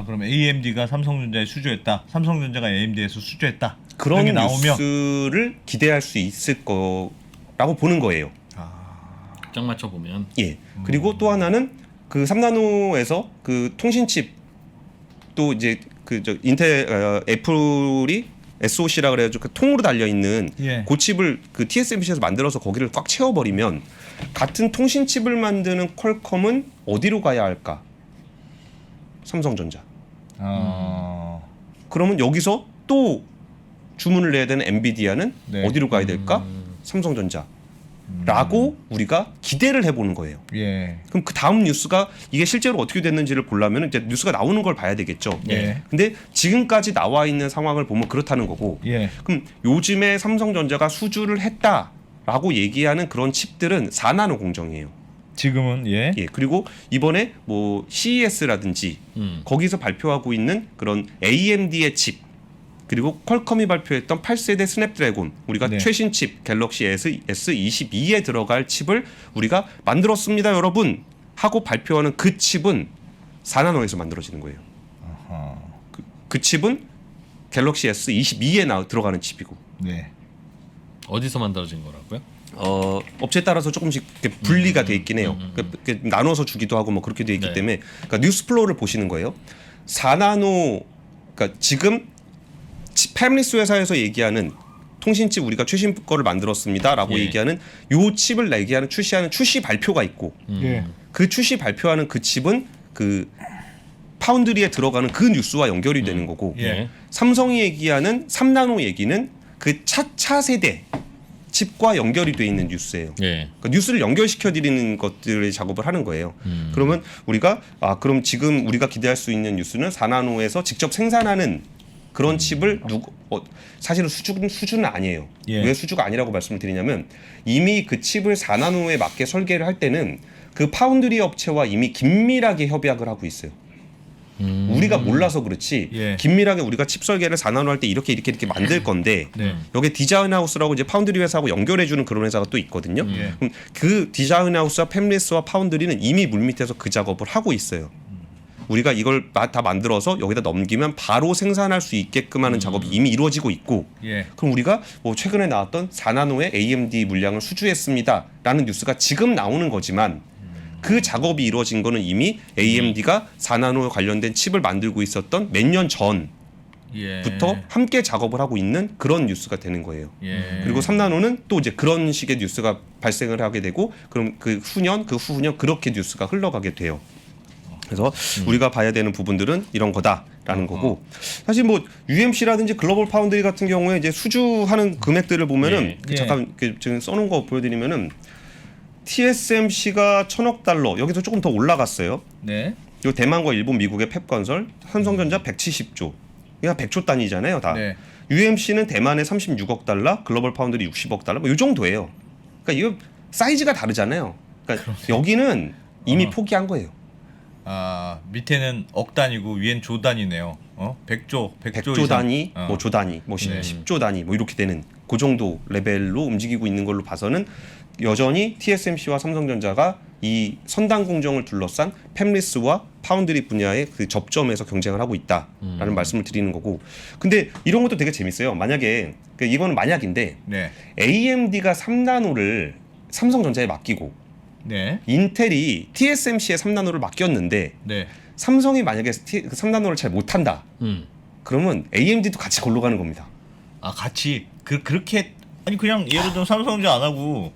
그럼 AMD가 삼성전자에 수주했다. 삼성전자가 AMD에서 수주했다. 그런 게 나오면 뉴스를 기대할 수 있을 거라고 보는 거예요. 딱 맞춰 보면. 예. 그리고 또 하나는 그 3나노에서 그 통신칩 또 이제 인텔 애플이 SoC라 그래가지고 그 통으로 달려 있는 예. 그 칩을 그 TSMC에서 만들어서 거기를 꽉 채워버리면 같은 통신칩을 만드는 퀄컴은 어디로 가야 할까? 삼성전자. 그러면 여기서 또 주문을 내야 되는 엔비디아는 네. 어디로 가야 될까? 삼성전자. 라고 우리가 기대를 해보는 거예요. 예. 그럼 그 다음 뉴스가 이게 실제로 어떻게 됐는지를 보려면 이제 뉴스가 나오는 걸 봐야 되겠죠. 예. 근데 지금까지 나와 있는 상황을 보면 그렇다는 거고. 예. 그럼 요즘에 삼성전자가 수주를 했다라고 얘기하는 그런 칩들은 4나노 공정이에요. 지금은 예. 예. 그리고 이번에 뭐 CES라든지 거기서 발표하고 있는 그런 AMD의 칩 그리고 퀄컴이 발표했던 8세대 스냅드래곤 우리가 네. 최신 칩 갤럭시 S22에 들어갈 칩을 우리가 만들었습니다 여러분 하고 발표하는 그 칩은 4나노에서 만들어지는 거예요. 그 칩은 갤럭시 S22에 들어가는 칩이고 네. 어디서 만들어진 거라고요? 업체에 따라서 조금씩 이렇게 분리가 돼 있긴 해요. 이렇게 나눠서 주기도 하고 뭐 그렇게 돼 있기 네. 때문에 그러니까 뉴스플로우를 보시는 거예요. 4나노 그러니까 지금 팹리스 회사에서 얘기하는 통신칩 우리가 최신 거를 만들었습니다라고 예. 얘기하는 요 칩을 얘기하는 출시하는 출시 발표가 있고 예. 그 출시 발표하는 그 칩은 그 파운드리에 들어가는 그 뉴스와 연결이 되는 거고 예. 삼성이 얘기하는 3나노 얘기는 그 차차 세대 칩과 연결이 돼 있는 뉴스예요. 예. 그러니까 뉴스를 연결시켜 드리는 것들의 작업을 하는 거예요. 그러면 우리가 그럼 지금 우리가 기대할 수 있는 뉴스는 4나노에서 직접 생산하는 그런 칩을 사실은 수준은 아니에요. 예. 왜 수주가 아니라고 말씀을 드리냐면 이미 그 칩을 4나노에 맞게 설계를 할 때는 그 파운드리 업체와 이미 긴밀하게 협약을 하고 있어요. 우리가 몰라서 그렇지 예. 긴밀하게 우리가 칩 설계를 4나노 할 때 이렇게 만들 건데 네. 여기 디자인 하우스라고 이제 파운드리 회사하고 연결해 주는 그런 회사가 또 있거든요. 예. 그럼 그 디자인 하우스와 팹리스와 파운드리는 이미 물밑에서 그 작업을 하고 있어요. 우리가 이걸 다 만들어서 여기다 넘기면 바로 생산할 수 있게끔 하는 작업이 이미 이루어지고 있고 예. 그럼 우리가 뭐 최근에 나왔던 4나노의 AMD 물량을 수주했습니다라는 뉴스가 지금 나오는 거지만 그 작업이 이루어진 거는 이미 AMD가 4나노 관련된 칩을 만들고 있었던 몇 년 전부터 예. 함께 작업을 하고 있는 그런 뉴스가 되는 거예요. 예. 그리고 3나노는 또 이제 그런 식의 뉴스가 발생을 하게 되고 그럼 그 후년 그 후후년 그렇게 뉴스가 흘러가게 돼요. 그래서 우리가 봐야 되는 부분들은 이런 거다라는 거고 사실 뭐 UMC라든지 글로벌 파운드리 같은 경우에 이제 수주하는 금액들을 보면은 예. 잠깐 지금 써놓은 거 보여드리면은 TSMC가 1,000억 달러 여기서 조금 더 올라갔어요. 네. 요 대만과 일본, 미국의 펩건설, 삼성전자 170조, 그러니까 100조 단위잖아요, 다. 네. UMC는 대만의 36억 달러, 글로벌 파운드리 60억 달러, 뭐 이 정도예요. 그러니까 이거 사이즈가 다르잖아요. 그러니까 여기는 이미 포기한 거예요. 아 밑에는 억 단위고 위엔 조 단위네요. 100조 100조 이상. 단위, 뭐 조 단위, 뭐 네. 10조 단위, 뭐 이렇게 되는 그 정도 레벨로 움직이고 있는 걸로 봐서는 여전히 TSMC와 삼성전자가 이 선단 공정을 둘러싼 팹리스와 파운드리 분야의 그 접점에서 경쟁을 하고 있다라는 말씀을 드리는 거고. 근데 이런 것도 되게 재밌어요. 만약에 그러니까 이거는 만약인데 네. AMD가 3나노를 삼성전자에 맡기고 네. 인텔이 TSMC에 3나노를 맡겼는데 네. 삼성이 만약에 3나노를 잘 못한다. 그러면 AMD도 같이 골로 가는 겁니다. 아 같이 그렇게 아니 그냥 예를 들어 삼성전자 안 하고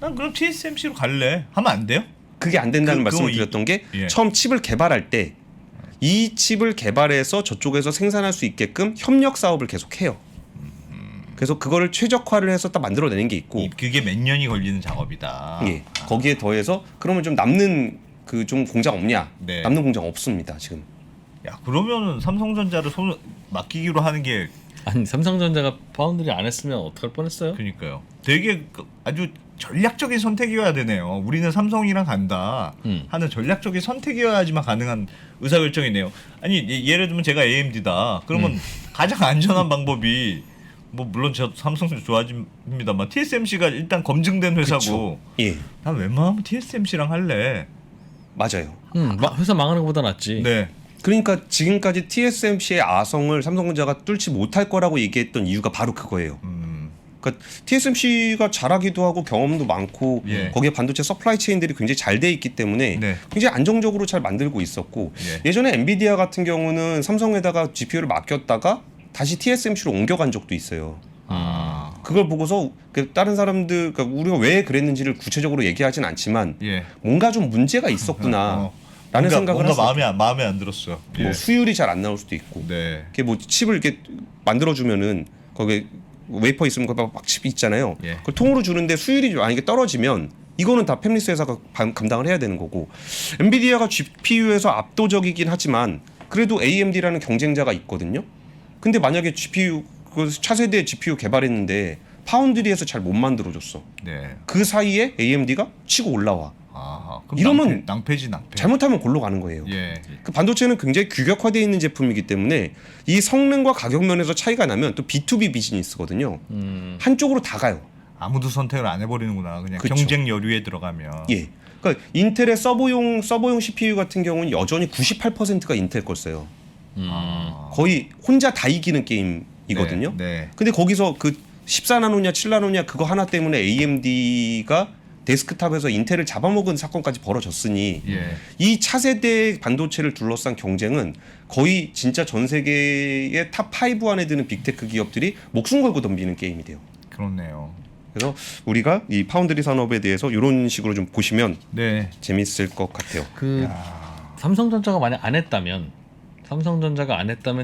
난 그럼 TSMC로 갈래 하면 안 돼요? 그게 안 된다는 그거 말씀을 드렸던 게 예. 처음 칩을 개발할 때 이 칩을 개발해서 저쪽에서 생산할 수 있게끔 협력 사업을 계속해요. 그래서 그거를 최적화를 해서 딱 만들어내는 게 있고 그게 몇 년이 걸리는 작업이다. 예. 거기에 더해서 그러면 좀 남는 그 좀 공장 없냐? 네. 남는 공장 없습니다 지금. 야 그러면은 삼성전자를 맡기기로 하는 게 아니 삼성전자가 파운드리 안 했으면 어떡할 뻔했어요? 그러니까요. 되게 아주 전략적인 선택이어야 되네요. 우리는 삼성이랑 간다 하는 전략적인 선택이어야지만 가능한 의사결정이네요. 아니 예를 들면 제가 AMD다. 그러면 가장 안전한 방법이 뭐 물론 저 삼성 좋아집니다만 TSMC가 일단 검증된 회사고 예. 난 웬만하면 TSMC랑 할래. 맞아요. 회사 망하는 것보다 낫지. 네. 그러니까 지금까지 TSMC의 아성을 삼성전자가 뚫지 못할 거라고 얘기했던 이유가 바로 그거예요. 그러니까 TSMC가 잘하기도 하고 경험도 많고 예. 거기에 반도체 서플라이 체인들이 굉장히 잘 돼 있기 때문에 네. 굉장히 안정적으로 잘 만들고 있었고 예. 예전에 엔비디아 같은 경우는 삼성에다가 GPU를 맡겼다가 다시 TSMC로 옮겨간 적도 있어요. 그걸 보고서 다른 사람들 그러니까 우리가 왜 그랬는지를 구체적으로 얘기하진 않지만 예. 뭔가 좀 문제가 있었구나 라는 생각을 뭔가 했어요. 마음에 안 들었어요. 뭐 예. 수율이 잘 안 나올 수도 있고 네. 이게 뭐 칩을 이렇게 만들어주면은 거기에 웨이퍼 있으면 거기 막 칩이 있잖아요. 예. 그걸 통으로 주는데 수율이 만약에 떨어지면 이거는 다 팹리스 회사가 감당을 해야 되는 거고 엔비디아가 GPU에서 압도적이긴 하지만 그래도 AMD라는 경쟁자가 있거든요. 근데 만약에 GPU 그 차세대 GPU 개발했는데 파운드리에서 잘 못 만들어줬어. 네. 그 사이에 AMD가 치고 올라와. 그럼 이러면 낭패지. 잘못하면 골로 가는 거예요. 예. 그 반도체는 굉장히 규격화되어 있는 제품이기 때문에 이 성능과 가격 면에서 차이가 나면 또 B2B 비즈니스거든요. 한쪽으로 다 가요. 아무도 선택을 안 해버리는구나. 그냥 그쵸. 경쟁 여류에 들어가면. 예. 그러니까 인텔의 서버용 CPU 같은 경우는 여전히 98%가 인텔 걸 써요. 거의 혼자 다 이기는 게임이거든요. 네. 근데 거기서 그 14나노냐 7나노냐 그거 하나 때문에 AMD가 데스크탑에서 인텔을 잡아먹은 사건까지 벌어졌으니 예. 이 차세대 반도체를 둘러싼 경쟁은 거의 진짜 전 세계의 탑5 안에 드는 빅테크 기업들이 목숨 걸고 덤비는 게임이 돼요. 그렇네요. 그래서 우리가 이 파운드리 산업에 대해서 이런 식으로 좀 보시면 네. 재밌을 것 같아요. 그 삼성전자가 만약 안 했다면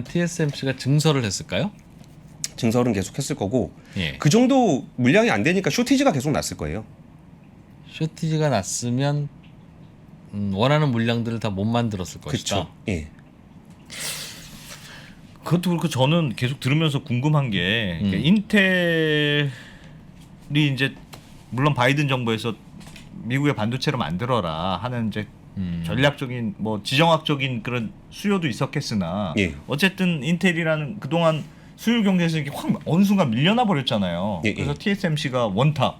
TSMC가 증설을 했을까요? 증설은 계속 했을 거고 예. 그 정도 물량이 안 되니까 쇼티지가 계속 났을 거예요. 쇼티지가 났으면 원하는 물량들을 다 못 만들었을 것이다. 그렇죠. 예. 그것도 그렇고 저는 계속 들으면서 궁금한 게 인텔이 이제 물론 바이든 정부에서 미국의 반도체를 만들어라 하는 이제 전략적인 뭐 지정학적인 그런 수요도 있었겠으나 예. 어쨌든 인텔이라는 그동안 수요 경쟁에서 이렇게 확 어느 순간 밀려나 버렸잖아요. 예, 그래서 예. TSMC가 원탑,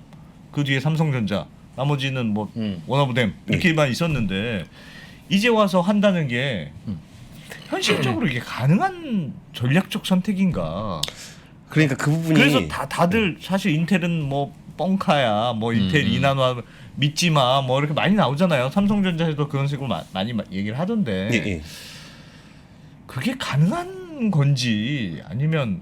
그 뒤에 삼성전자, 나머지는 뭐 원어브댐 이렇게만 있었는데 이제 와서 한다는 게 현실적으로 이게 가능한 전략적 선택인가? 그러니까 그 부분이 그래서 다들 사실 인텔은 뭐 뻥카야, 뭐 인텔 2나노 믿지 마, 뭐 이렇게 많이 나오잖아요. 삼성전자에도 그런 식으로 많이 얘기를 하던데 예, 예. 그게 가능한 건지 아니면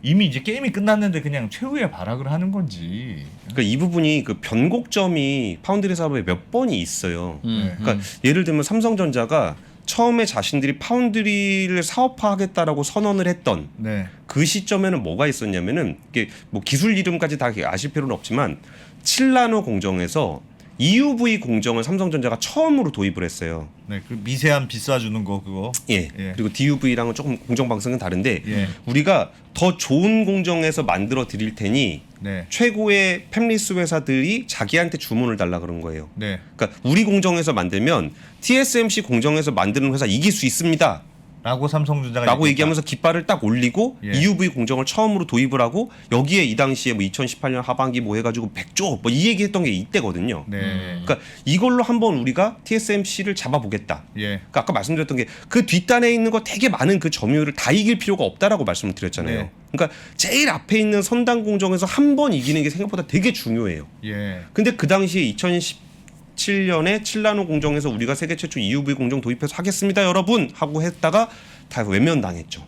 이미 이제 게임이 끝났는데 그냥 최후의 발악을 하는 건지. 그러니까 이 부분이 그 변곡점이 파운드리 사업에 몇 번이 있어요. 그러니까 예를 들면 삼성전자가 처음에 자신들이 파운드리를 사업화하겠다라고 선언을 했던 네. 그 시점에는 뭐가 있었냐면은 이게 뭐 기술 이름까지 다 아실 필요는 없지만 7나노 공정에서 EUV 공정을 삼성전자가 처음으로 도입을 했어요. 네, 그 미세한 비싸주는 거 그거. 예. 예. 그리고 DUV랑은 조금 공정 방식은 다른데 예. 우리가 더 좋은 공정에서 만들어 드릴 테니 네. 최고의 팹리스 회사들이 자기한테 주문을 달라 그런 거예요. 네. 그러니까 우리 공정에서 만들면 TSMC 공정에서 만드는 회사 이길 수 있습니다. 라고 삼성전자가 라고 얘기했다. 얘기하면서 깃발을 딱 올리고 예. EUV 공정을 처음으로 도입을 하고 여기에 이 당시에 뭐 2018년 하반기 뭐 해가지고 100조 뭐 이 얘기했던 게 이때거든요. 네. 그러니까 이걸로 한번 우리가 TSMC를 잡아보겠다. 예. 그러니까 아까 말씀드렸던 게 그 뒷단에 있는 거 되게 많은 그 점유율을 다 이길 필요가 없다라고 말씀을 드렸잖아요. 네. 그러니까 제일 앞에 있는 선당 공정에서 한 번 이기는 게 생각보다 되게 중요해요. 예. 근데 그 당시에 2017년에 7나노 공정에서 우리가 세계 최초 EUV 공정 도입해서 하겠습니다, 여러분 하고 했다가 다 외면당했죠.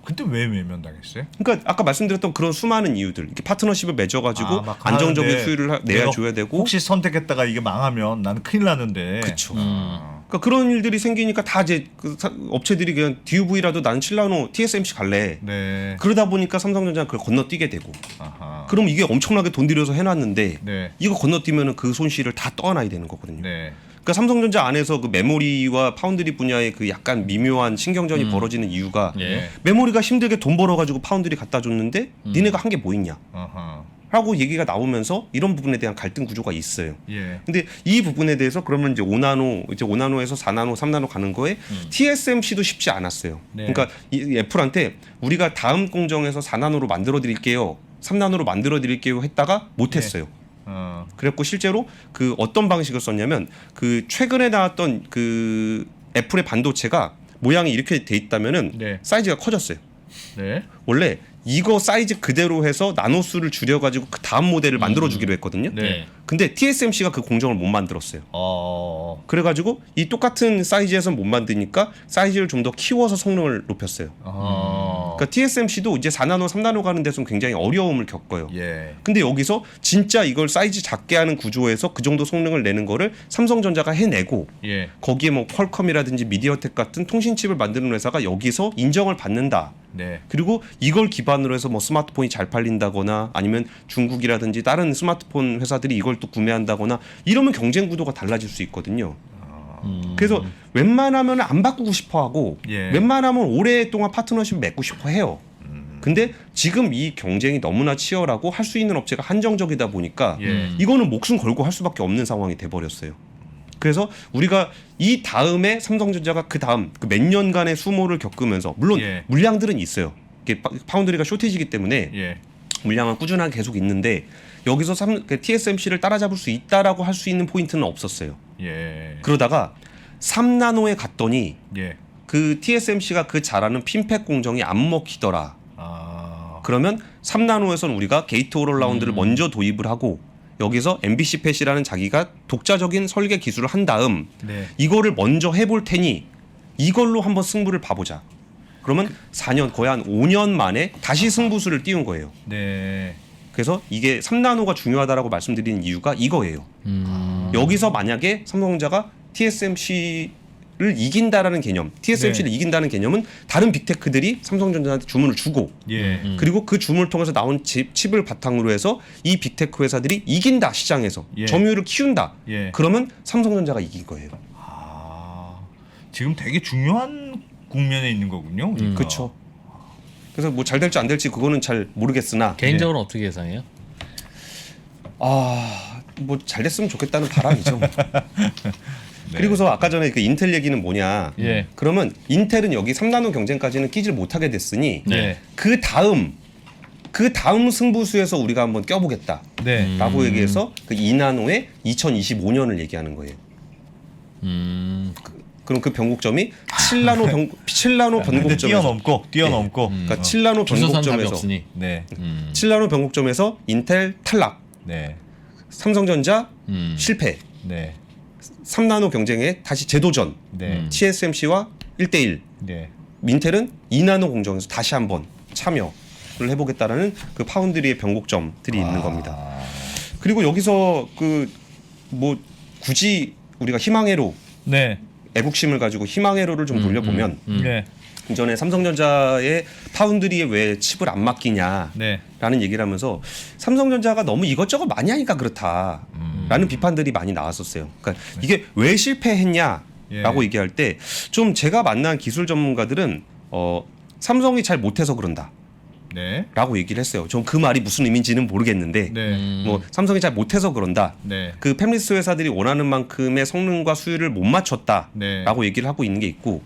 그때 왜 외면당했어요? 그러니까 아까 말씀드렸던 그런 수많은 이유들, 이렇게 파트너십을 맺어가지고 막 안정적인 하는데 수율을 내가 내줘야 되고, 혹시 선택했다가 이게 망하면 나는 큰일 나는데. 그렇죠. 그러니까 그런 일들이 생기니까 다 이제 그 업체들이 그냥 DUV라도 나는 7나노 TSMC 갈래. 네. 그러다 보니까 삼성전자는 그걸 건너뛰게 되고. 아하. 그럼 이게 엄청나게 돈 들여서 해놨는데 네. 이거 건너뛰면은 그 손실을 다 떠안아야 되는 거거든요. 네. 그러니까 삼성전자 안에서 그 메모리와 파운드리 분야의 그 약간 미묘한 신경전이 벌어지는 이유가 예. 메모리가 힘들게 돈 벌어가지고 파운드리 갖다 줬는데 니네가 한 게 뭐 있냐? 아하. 라고 얘기가 나오면서 이런 부분에 대한 갈등 구조가 있어요. 예. 근데 이 부분에 대해서 그러면 이제 5나노에서 4나노, 3나노 가는 거에 TSMC도 쉽지 않았어요. 네. 그러니까 이 애플한테 우리가 다음 공정에서 4나노로 만들어 드릴게요. 3나노로 만들어 드릴게요 했다가 못 했어요. 그랬고 실제로 그 어떤 방식을 썼냐면 그 최근에 나왔던 그 애플의 반도체가 모양이 이렇게 돼 있다면은 네. 사이즈가 커졌어요. 네. 원래 이거 사이즈 그대로 해서 나노수를 줄여가지고 그 다음 모델을 만들어주기로 했거든요. 네. 근데 TSMC가 그 공정을 못 만들었어요. 어. 그래가지고 이 똑같은 사이즈에서 못 만드니까 사이즈를 좀 더 키워서 성능을 높였어요. 그러니까 TSMC도 이제 4나노, 3나노 가는 데서 굉장히 어려움을 겪어요. 예. 근데 여기서 진짜 이걸 사이즈 작게 하는 구조에서 그 정도 성능을 내는 거를 삼성전자가 해내고 예. 거기에 뭐 퀄컴이라든지 미디어텍 같은 통신칩을 만드는 회사가 여기서 인정을 받는다. 네. 그리고 이걸 기반으로 해서 뭐 스마트폰이 잘 팔린다거나 아니면 중국이라든지 다른 스마트폰 회사들이 이걸 또 구매한다거나 이러면 경쟁 구도가 달라질 수 있거든요. 그래서 웬만하면 안 바꾸고 싶어 하고 예. 웬만하면 오랫동안 파트너십 맺고 싶어 해요. 근데 지금 이 경쟁이 너무나 치열하고 할 수 있는 업체가 한정적이다 보니까 예. 이거는 목숨 걸고 할 수밖에 없는 상황이 돼버렸어요. 그래서 우리가 이 다음에 삼성전자가 그 다음 그 몇 년간의 수모를 겪으면서 물론 예. 물량들은 있어요. 이게 파운드리가 쇼티지기 때문에 예. 물량은 꾸준하게 계속 있는데 여기서 TSMC를 따라잡을 수 있다라고 할 수 있는 포인트는 없었어요. 예. 그러다가 3나노에 갔더니 예. 그 TSMC가 그 잘하는 핀팩 공정이 안 먹히더라. 아. 그러면 3나노에서는 우리가 게이트 올라운드를 먼저 도입을 하고 여기서 MBC 팻이라는 자기가 독자적인 설계 기술을 한 다음 네. 이거를 먼저 해볼 테니 이걸로 한번 승부를 봐보자. 그러면 4년 거의 한 5년 만에 다시 승부수를 띄운 거예요. 네. 그래서 이게 3나노가 중요하다라고 말씀드리는 이유가 이거예요. 여기서 만약에 삼성전자가 TSMC를 이긴다라는 개념, TSMC를 네. 이긴다는 개념은 다른 빅테크들이 삼성전자한테 주문을 주고 예. 그리고 그 주문을 통해서 나온 칩을 바탕으로 해서 이 빅테크 회사들이 이긴다 시장에서 예. 점유율을 키운다. 예. 그러면 삼성전자가 이긴 거예요. 아, 지금 되게 중요한 국면에 있는 거군요. 우리가. 그렇죠. 그래서 뭐 잘 될지 안 될지 그거는 잘 모르겠으나 개인적으로 어떻게 예상해요? 뭐 잘 됐으면 좋겠다는 바람이죠. 그리고서 아까 전에 그 인텔 얘기는 뭐냐? 예. 그러면 인텔은 여기 3나노 경쟁까지는 끼질 못하게 됐으니 네. 그 다음 승부수에서 우리가 한번 껴보겠다. 네. 라고 얘기해서 그 2나노의 2025년을 얘기하는 거예요. 그럼 그 변곡점이 7나노 근데 변곡점에서 뛰어넘고. 그러니까 7나노 줄서선 답이 변곡점에서 없으니. 네. 7나노 변곡점에서 인텔 탈락, 네. 삼성전자 실패, 네. 3나노 경쟁에 다시 재도전, 네. TSMC와 1대1, 네. 인텔은 2나노 공정에서 다시 한번 참여를 해보겠다라는 그 파운드리의 변곡점들이 있는 겁니다. 그리고 여기서 그 뭐 굳이 우리가 희망회로 네. 애국심을 가지고 희망회로를 좀 돌려보면 네. 이전에 삼성전자의 파운드리에 왜 칩을 안 맡기냐라는 네. 얘기를 하면서 삼성전자가 너무 이것저것 많이 하니까 그렇다라는 비판들이 많이 나왔었어요. 그러니까 이게 왜 실패했냐라고 예. 얘기할 때 좀 제가 만난 기술 전문가들은 삼성이 잘 못해서 그런다. 네. 라고 얘기를 했어요. 좀 그 말이 무슨 의미인지는 모르겠는데 네. 뭐 삼성이 잘 못해서 그런다. 네. 그 팹리스 회사들이 원하는 만큼의 성능과 수율을 못 맞췄다라고 네. 얘기를 하고 있는 게 있고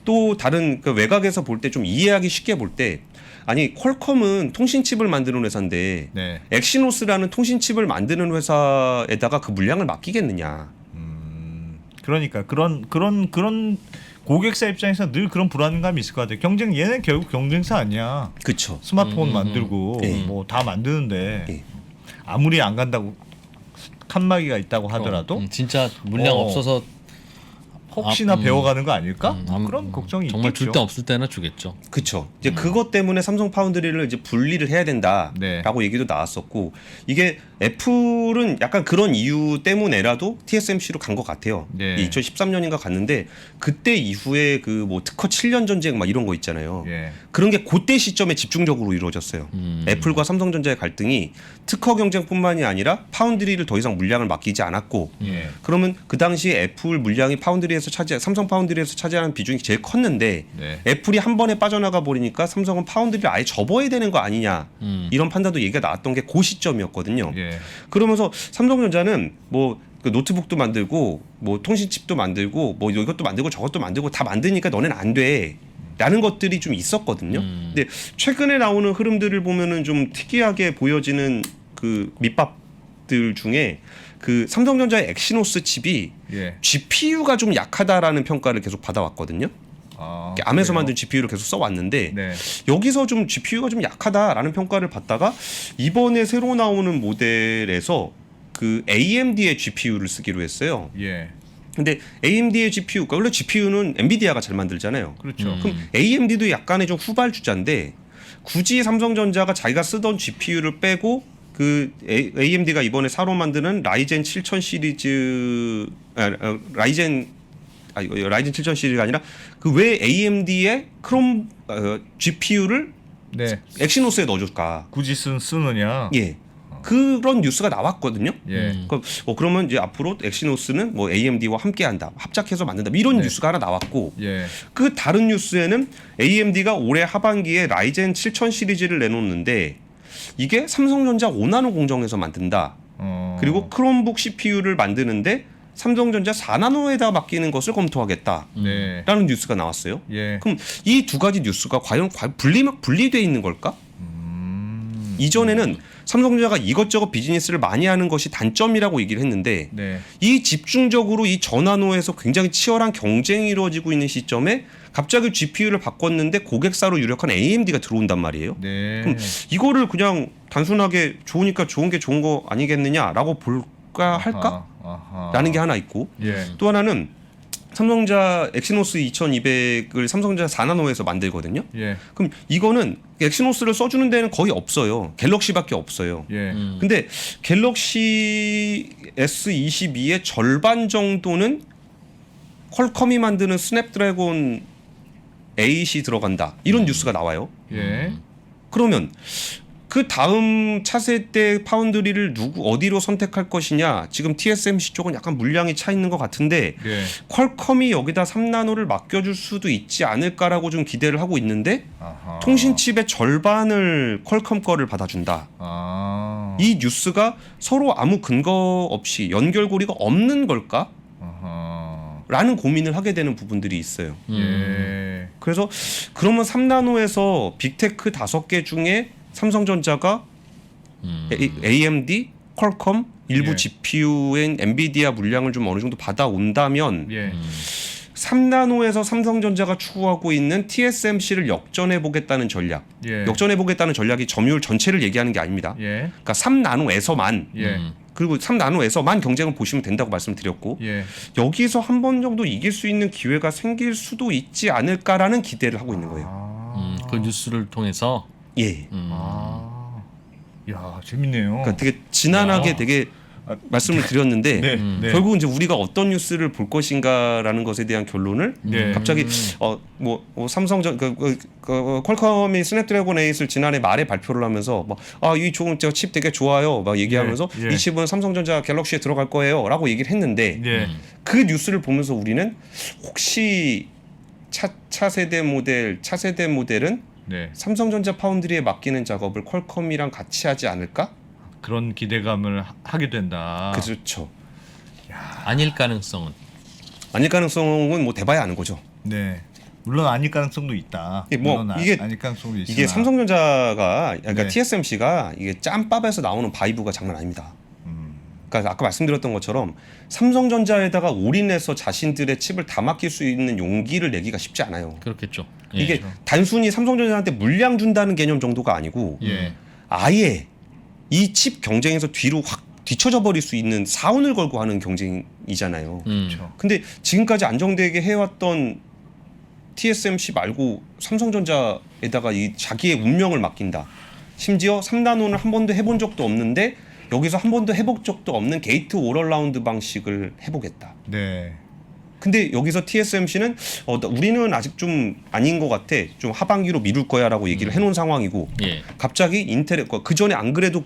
또 다른 그 외곽에서 볼 때 좀 이해하기 쉽게 볼 때 아니 퀄컴은 통신칩을 만드는 회사인데 네. 엑시노스라는 통신칩을 만드는 회사에다가 그 물량을 맡기겠느냐. 그러니까 그런 고객사 입장에서 늘 그런 불안감이 있을 것 같아요. 얘는 결국 경쟁사 아니야. 그렇죠. 스마트폰 만들고 예. 뭐 다 만드는데 예. 아무리 안 간다고 칸막이가 있다고 하더라도 진짜 물량 어. 없어서 혹시나 배워가는 거 아닐까? 아무- 그런 걱정이 정말 있겠죠. 줄 데 없을 때나 주겠죠. 그렇죠. 이제 그것 때문에 삼성 파운드리를 이제 분리를 해야 된다라고 네. 얘기도 나왔었고 이게 애플은 약간 그런 이유 때문에라도 TSMC로 간 것 같아요. 네. 2013년인가 갔는데 그때 이후에 그 뭐 특허 7년 전쟁 막 이런 거 있잖아요. 예. 그런 게 그때 시점에 집중적으로 이루어졌어요. 애플과 삼성전자의 갈등이 특허 경쟁뿐만이 아니라 파운드리를 더 이상 물량을 맡기지 않았고 예. 그러면 그 당시에 애플 물량이 삼성 파운드리에서 차지하는 비중이 제일 컸는데 네. 애플이 한 번에 빠져나가 버리니까 삼성은 파운드리를 아예 접어야 되는 거 아니냐 이런 판단도 얘기가 나왔던 게 그 시점이었거든요. 예. 그러면서 삼성전자는 뭐 그 노트북도 만들고 뭐 통신칩도 만들고 뭐 이것도 만들고 저것도 만들고 다 만드니까 너네는 안 돼. 라는 것들이 좀 있었거든요. 근데 최근에 나오는 흐름들을 보면은 좀 특이하게 보여지는 그 밑밥들 중에 그 삼성전자의 엑시노스 칩이 예. GPU가 좀 약하다라는 평가를 계속 받아왔거든요. 아, 암에서 그래요? 만든 GPU를 계속 써왔는데 네. 여기서 좀 GPU가 좀 약하다라는 평가를 받다가 이번에 새로 나오는 모델에서 그 AMD의 GPU를 쓰기로 했어요. 예. 근데 AMD의 GPU, 그러니까 원래 GPU는 엔비디아가 잘 만들잖아요. 그렇죠. 그럼 AMD도 약간의 좀 후발주자인데 굳이 삼성전자가 자기가 쓰던 GPU를 빼고 그 AMD가 이번에 새로 만드는 라이젠 7000 시리즈 라이젠 7000 시리즈가 아니라 그 왜 AMD의 크롬 GPU를 네. 엑시노스에 넣어줄까? 굳이 쓰느냐? 예. 그런 뉴스가 나왔거든요. 예. 그러면 이제 앞으로 엑시노스는 뭐 AMD와 함께한다, 합작해서 만든다 이런 네. 뉴스가 하나 나왔고 예. 그 다른 뉴스에는 AMD가 올해 하반기에 라이젠 7000 시리즈를 내놓는데 이게 삼성전자 5나노 공정에서 만든다. 그리고 크롬북 CPU를 만드는데 삼성전자 4나노에다 맡기는 것을 검토하겠다라는 네. 뉴스가 나왔어요. 예. 그럼 이 두 가지 뉴스가 과연 분리돼 있는 걸까? 이전에는 삼성전자가 이것저것 비즈니스를 많이 하는 것이 단점이라고 얘기를 했는데 네. 이 집중적으로 이 전환호에서 굉장히 치열한 경쟁이 이루어지고 있는 시점에 갑자기 GPU를 바꿨는데 고객사로 유력한 AMD가 들어온단 말이에요. 네. 그럼 이거를 그냥 단순하게 좋으니까 좋은 게 좋은 거 아니겠느냐라고 볼까 할까? 라는 게 하나 있고 예. 또 하나는 삼성전자 엑시노스 2200을 삼성전자 4나노에서 만들거든요. 예. 그럼 이거는 엑시노스를 써주는 데는 거의 없어요. 갤럭시밖에 없어요. 예. 근데 갤럭시 S22의 절반 정도는 퀄컴이 만드는 스냅드래곤 8이 들어간다. 이런 뉴스가 나와요. 예. 그러면 그 다음 차세대 파운드리를 어디로 선택할 것이냐. 지금 TSMC 쪽은 약간 물량이 차 있는 것 같은데 예. 퀄컴이 여기다 3나노를 맡겨줄 수도 있지 않을까라고 좀 기대를 하고 있는데 아하. 통신칩의 절반을 퀄컴 거를 받아준다. 아. 이 뉴스가 서로 아무 근거 없이 연결고리가 없는 걸까? 아하. 라는 고민을 하게 되는 부분들이 있어요. 예. 그래서 그러면 3나노에서 빅테크 5개 중에 삼성전자가 AMD, 퀄컴, 일부 예. GPU엔 엔비디아 물량을 좀 어느 정도 받아온다면 예. 3나노에서 삼성전자가 추구하고 있는 TSMC를 역전해 보겠다는 전략. 예. 역전해 보겠다는 전략이 점유율 전체를 얘기하는 게 아닙니다. 예. 그러니까 3나노에서만 예. 그리고 3나노에서만 경쟁을 보시면 된다고 말씀드렸고 예. 여기서 한 번 정도 이길 수 있는 기회가 생길 수도 있지 않을까라는 기대를 하고 있는 거예요. 그 뉴스를 통해서 예. 아. 야, 재밌네요. 그러니까 되게 진한하게 되게 말씀을 드렸는데 네. 네. 결국 이제 우리가 어떤 뉴스를 볼 것인가라는 것에 대한 결론을 네. 갑자기 삼성전 퀄컴이 스냅드래곤 8을 지난해 말에 발표를 하면서 이 좋은 칩 되게 좋아요 막 얘기하면서 예. 예. 이 칩은 삼성전자 갤럭시에 들어갈 거예요라고 얘기를 했는데 예. 그 뉴스를 보면서 우리는 혹시 차세대 모델은 네. 삼성전자 파운드리에 맡기는 작업을 퀄컴이랑 같이 하지 않을까? 그런 기대감을 하게 된다. 그렇죠. 아닐 가능성은 아닐 가능성은 뭐 대봐야 아는 거죠. 네. 물론 아닐 가능성도 있다. 이게 뭐 물론 이게 아닐 가능성도 있으나 이게 삼성전자가 그러니까 네. TSMC가 이게 짬밥에서 나오는 바이브가 장난 아닙니다. 그러니까 아까 말씀드렸던 것처럼 삼성전자에다가 올인해서 자신들의 칩을 다 맡길 수 있는 용기를 내기가 쉽지 않아요. 그렇겠죠. 이게 단순히 삼성전자한테 물량 준다는 개념 정도가 아니고 예. 아예 이 칩 경쟁에서 뒤로 확 뒤쳐져 버릴 수 있는 사운을 걸고 하는 경쟁이잖아요. 그렇죠. 근데 지금까지 안정되게 해왔던 TSMC 말고 삼성전자에다가 이 자기의 운명을 맡긴다. 심지어 3나노는 한 번도 해본 적도 없는데 여기서 한 번도 해본 적도 없는 게이트 올어라운드 방식을 해보겠다. 네. 근데 여기서 TSMC는 우리는 아직 좀 아닌 것 같아. 좀 하반기로 미룰 거야라고 얘기를 해놓은 상황이고 예. 갑자기 인텔 그 전에 안 그래도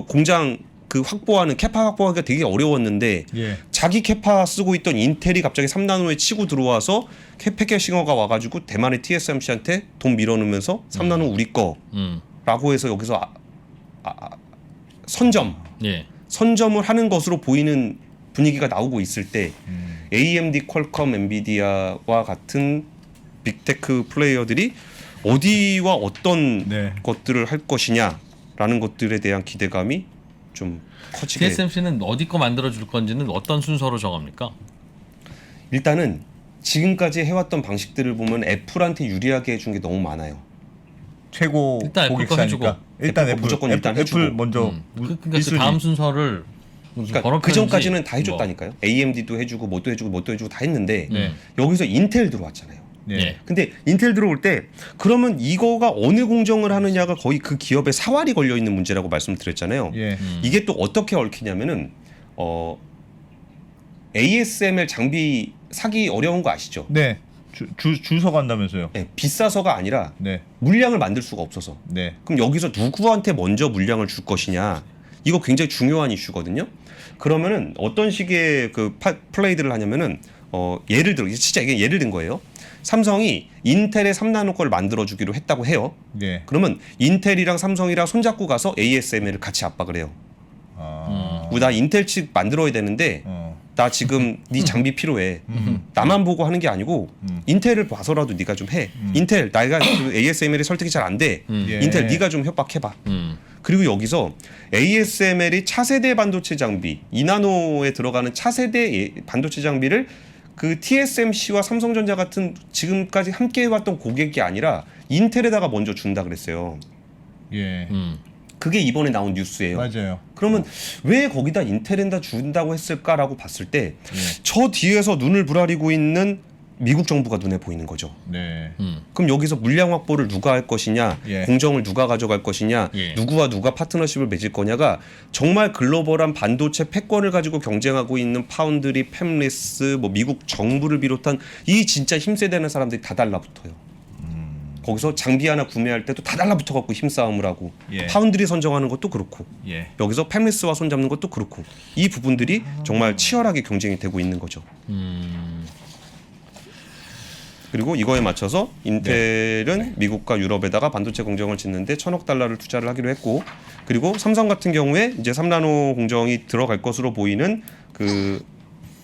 공장 확보하는 캐파 확보하기가 되게 어려웠는데 예. 자기 캐파 쓰고 있던 인텔이 갑자기 3나노에 치고 들어와서 패캐싱어가 와가지고 대만의 TSMC한테 돈 밀어넣으면서 3나노 우리 거라고 해서 여기서 예. 선점을 하는 것으로 보이는 분위기가 나오고 있을 때 AMD, 퀄컴, 엔비디아와 같은 빅테크 플레이어들이 어디와 어떤 네. 것들을 할 것이냐라는 것들에 대한 기대감이 좀 커지게. TSMC는 어디 거 만들어 줄 건지는 어떤 순서로 정합니까? 일단은 지금까지 해왔던 방식들을 보면 애플한테 유리하게 해준 게 너무 많아요. 최고 일단 애플 거 해주고. 고객사니까 일단 애플 거 무조건 일단 애플 해주고. 먼저 그러니까 그 1순위. 다음 순서를 무슨 그러니까 번호 그 전까지는 편지 다 해줬다니까요. AMD도 해주고 뭣도 해주고 다 했는데 네. 여기서 인텔 들어왔잖아요. 네. 예. 근데 인텔 들어올 때 그러면 이거가 어느 공정을 하느냐가 거의 그 기업의 사활이 걸려 있는 문제라고 말씀드렸잖아요. 예. 이게 또 어떻게 얽히냐면은 ASML 장비 사기 어려운 거 아시죠? 네. 줄 서간다면서요. 네, 비싸서가 아니라 네. 물량을 만들 수가 없어서. 네. 그럼 여기서 누구한테 먼저 물량을 줄 것이냐? 이거 굉장히 중요한 이슈거든요. 그러면은 어떤 식의 플레이들을 하냐면은 예를 들어 진짜 이게 예를 든 거예요. 삼성이 인텔의 3나노 걸 만들어 주기로 했다고 해요. 네. 그러면 인텔이랑 삼성이랑 손잡고 가서 ASML을 같이 압박을 해요. 아. 나 인텔 칩 만들어야 되는데 나 지금 네 장비 필요해. 나만 보고 하는 게 아니고 인텔을 봐서라도 네가 좀 해. 인텔 내가 그 ASML이 설득이 잘 안 돼. 예. 인텔 네가 좀 협박해봐. 그리고 여기서 ASML이 차세대 반도체 장비, 2나노에 들어가는 차세대 반도체 장비를 그 TSMC와 삼성전자 같은 지금까지 함께 해왔던 고객이 아니라 인텔에다가 먼저 준다 그랬어요. 예. 그게 이번에 나온 뉴스예요. 맞아요. 그러면 왜 거기다 인텔에다 준다고 했을까라고 봤을 때 저 예. 뒤에서 눈을 부라리고 있는 미국 정부가 눈에 보이는 거죠. 네. 그럼 여기서 물량 확보를 누가 할 것이냐, 예. 공정을 누가 가져갈 것이냐, 예. 누구와 누가 파트너십을 맺을 거냐가 정말 글로벌한 반도체 패권을 가지고 경쟁하고 있는 파운드리, 팹리스, 뭐 미국 정부를 비롯한 이 진짜 힘세대는 사람들이 다 달라붙어요. 거기서 장비 하나 구매할 때도 다 달라붙어 갖고 힘싸움을 하고 예. 파운드리 선정하는 것도 그렇고 예. 여기서 팹리스와 손잡는 것도 그렇고 이 부분들이 정말 치열하게 경쟁이 되고 있는 거죠. 그리고 이거에 맞춰서 인텔은 미국과 유럽에다가 반도체 공정을 짓는데 1,000억 달러를 투자를 하기로 했고, 그리고 삼성 같은 경우에 이제 3나노 공정이 들어갈 것으로 보이는 그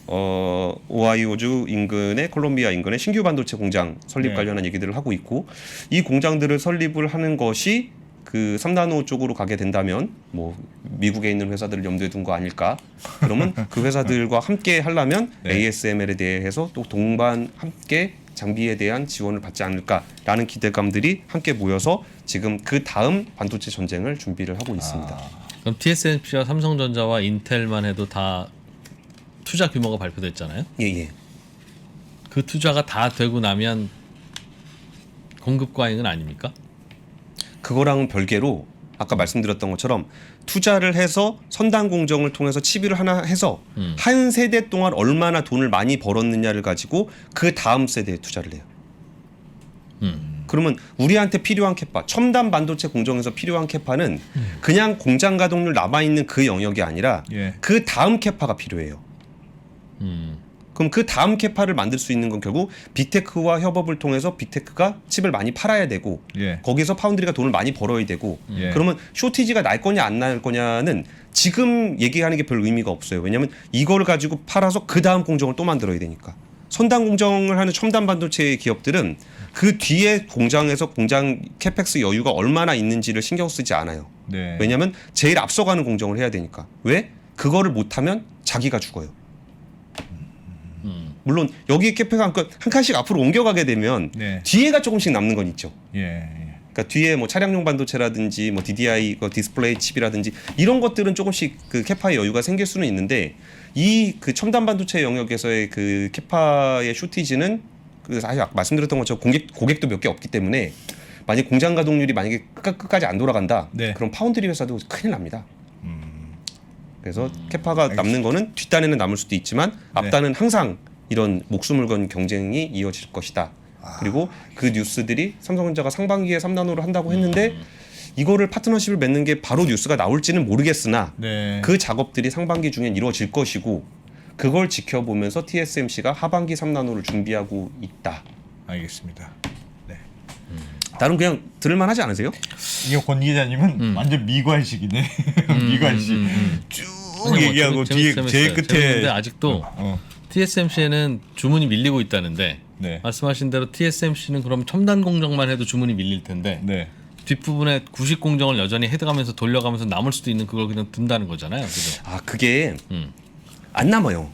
오하이오주 인근의 콜롬비아 인근의 신규 반도체 공장 설립 네. 관련한 얘기들을 하고 있고, 이 공장들을 설립을 하는 것이 그 3나노 쪽으로 가게 된다면 뭐 미국에 있는 회사들을 염두에 둔 거 아닐까? 그러면 그 회사들과 함께 하려면 네. ASML에 대해서 또 동반 함께 장비에 대한 지원을 받지 않을까라는 기대감들이 함께 모여서 지금 그 다음 반도체 전쟁을 준비를 하고 있습니다. 그럼 TSMC와 삼성전자와 인텔만 해도 다 투자 규모가 발표됐잖아요. 예. 그 투자가 다 되고 나면 공급 과잉은 아닙니까? 그거랑 별개로 아까 말씀드렸던 것처럼 투자를 해서 선단 공정을 통해서 치비를 하나 해서 한 세대 동안 얼마나 돈을 많이 벌었느냐를 가지고 그 다음 세대에 투자를 해요. 그러면 우리한테 필요한 캐파, 첨단 반도체 공정에서 필요한 캐파는 그냥 공장 가동률 남아 있는 그 영역이 아니라 예. 그 다음 캐파가 필요해요. 그럼 그 다음 캐파를 만들 수 있는 건 결국 빅테크와 협업을 통해서 빅테크가 칩을 많이 팔아야 되고 예. 거기서 파운드리가 돈을 많이 벌어야 되고 예. 그러면 쇼티지가 날 거냐 안 날 거냐는 지금 얘기하는 게 별 의미가 없어요. 왜냐하면 이걸 가지고 팔아서 그 다음 공정을 또 만들어야 되니까. 선단 공정을 하는 첨단 반도체 기업들은 그 뒤에 공장에서 공장 캐펙스 여유가 얼마나 있는지를 신경 쓰지 않아요. 네. 왜냐하면 제일 앞서가는 공정을 해야 되니까. 왜? 그거를 못하면 자기가 죽어요. 물론 여기 캐페가 한 칸씩 앞으로 옮겨가게 되면 네. 뒤에가 조금씩 남는 건 있죠. 예. 그러니까 뒤에 뭐 차량용 반도체라든지 뭐 DDI 디스플레이 칩이라든지 이런 것들은 조금씩 그 캐파의 여유가 생길 수는 있는데 이 그 첨단 반도체 영역에서의 그 캐파의 쇼티지는 그 사실 아까 말씀드렸던 것처럼 고객도 몇 개 없기 때문에 만약 공장 가동률이 만약에 끝까지 안 돌아간다. 네. 그럼 파운드리 회사도 큰일 납니다. 그래서 캐파가 남는 거는 뒷단에는 남을 수도 있지만 앞단은 항상 이런 목숨을 건 경쟁이 이어질 것이다. 그리고 그 뉴스들이 삼성전자가 상반기에 3나노를 한다고 했는데 이거를 파트너십을 맺는 게 바로 뉴스가 나올지는 모르겠으나 네. 그 작업들이 상반기 중엔 이루어질 것이고 그걸 지켜보면서 TSMC가 하반기 3나노를 준비하고 있다. 알겠습니다. 네. 나는 그냥 들을만하지 않으세요? 이거 권 기자님은 완전 미괄식이네. 미괄식. 쭉 아니, 뭐 얘기하고 뒤에 제일 끝에 재밌는데 아직도 어. TSMC에는 주문이 밀리고 있다는데 네. 말씀하신 대로 TSMC는 그럼 첨단 공정만 해도 주문이 밀릴 텐데 네. 뒷부분에 구식 공정을 여전히 해가면서 돌려가면서 남을 수도 있는 그걸 그냥 든다는 거잖아요. 그죠? 아 그게 음. 안 남아요.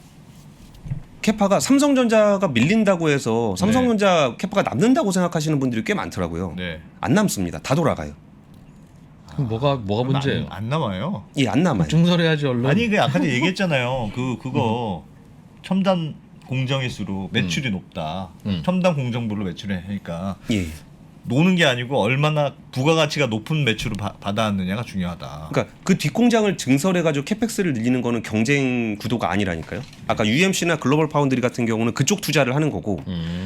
캐파가 삼성전자가 밀린다고 해서 삼성전자 캐파가 남는다고 생각하시는 분들이 꽤 많더라고요. 네. 안 남습니다. 다 돌아가요. 그럼 뭐가 문제예요? 안 남아요. 예, 안 남아요. 증설해야지 얼른. 아니 그 아까 얘기했잖아요. 그거 첨단 공정일수록 매출이 높다. 첨단 공정별로 매출이 하니까 예. 노는 게 아니고 얼마나 부가가치가 높은 매출을 받아왔느냐가 중요하다. 그러니까 그 뒷공장을 증설해가지고 캐펙스를 늘리는 거는 경쟁 구도가 아니라니까요. 아까 UMC나 글로벌 파운드리 같은 경우는 그쪽 투자를 하는 거고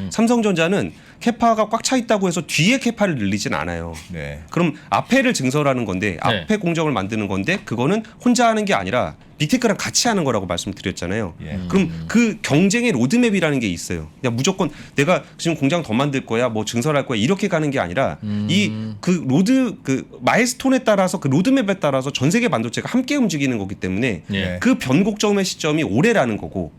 삼성전자는 캐파가 꽉 차 있다고 해서 뒤에 캐파를 늘리진 않아요. 네. 그럼 앞에를 증설하는 건데 앞에 공정을 만드는 건데 그거는 혼자 하는 게 아니라 빅테크랑 같이 하는 거라고 말씀드렸잖아요. 예. 그럼 그 경쟁의 로드맵이라는 게 있어요. 그냥 무조건 내가 지금 공장 더 만들 거야, 뭐 증설할 거야 이렇게 가는 게 아니라 이 그 마일스톤에 따라서 그 로드맵에 따라서 전 세계 반도체가 함께 움직이는 거기 때문에 예. 그 변곡점의 시점이 올해라는 거고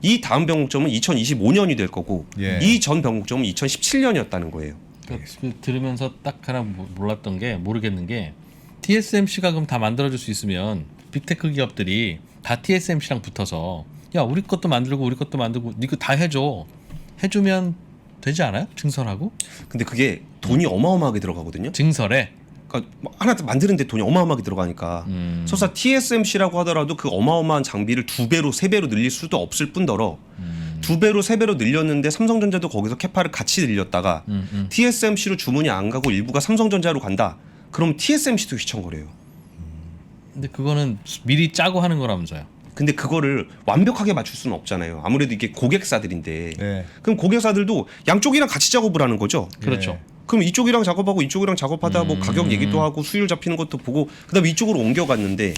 이 다음 변곡점은 2025년이 될 거고 예. 이 전 변곡점은 2017년이었다는 거예요. 그 들으면서 딱 하나 몰랐던 게 모르겠는 게 TSMC가 그럼 다 만들어줄 수 있으면 빅테크 기업들이 다 TSMC랑 붙어서 야 우리 것도 만들고 우리 것도 만들고 니 거 다 해주면 되지 않아요? 증설하고 근데 그게 돈이 어마어마하게 들어가거든요. 증설에 그러니까 뭐 하나 만드는데 돈이 어마어마하게 들어가니까 설사 TSMC라고 하더라도 그 어마어마한 장비를 2배로 3배로 늘릴 수도 없을 뿐더러 2배로 3배로 늘렸는데 삼성전자도 거기서 캐파를 같이 늘렸다가 TSMC로 주문이 안 가고 일부가 삼성전자로 간다. 그럼 TSMC도 휘청거려요. 근데 그거는 미리 짜고 하는 거라면서요. 근데 그거를 완벽하게 맞출 수는 없잖아요. 아무래도 이게 고객사들인데. 네. 그럼 고객사들도 양쪽이랑 같이 작업을 하는 거죠. 그렇죠. 그럼 이쪽이랑 작업하고 이쪽이랑 작업하다 뭐 가격 얘기도 하고 수율 잡히는 것도 보고 그다음에 이쪽으로 옮겨갔는데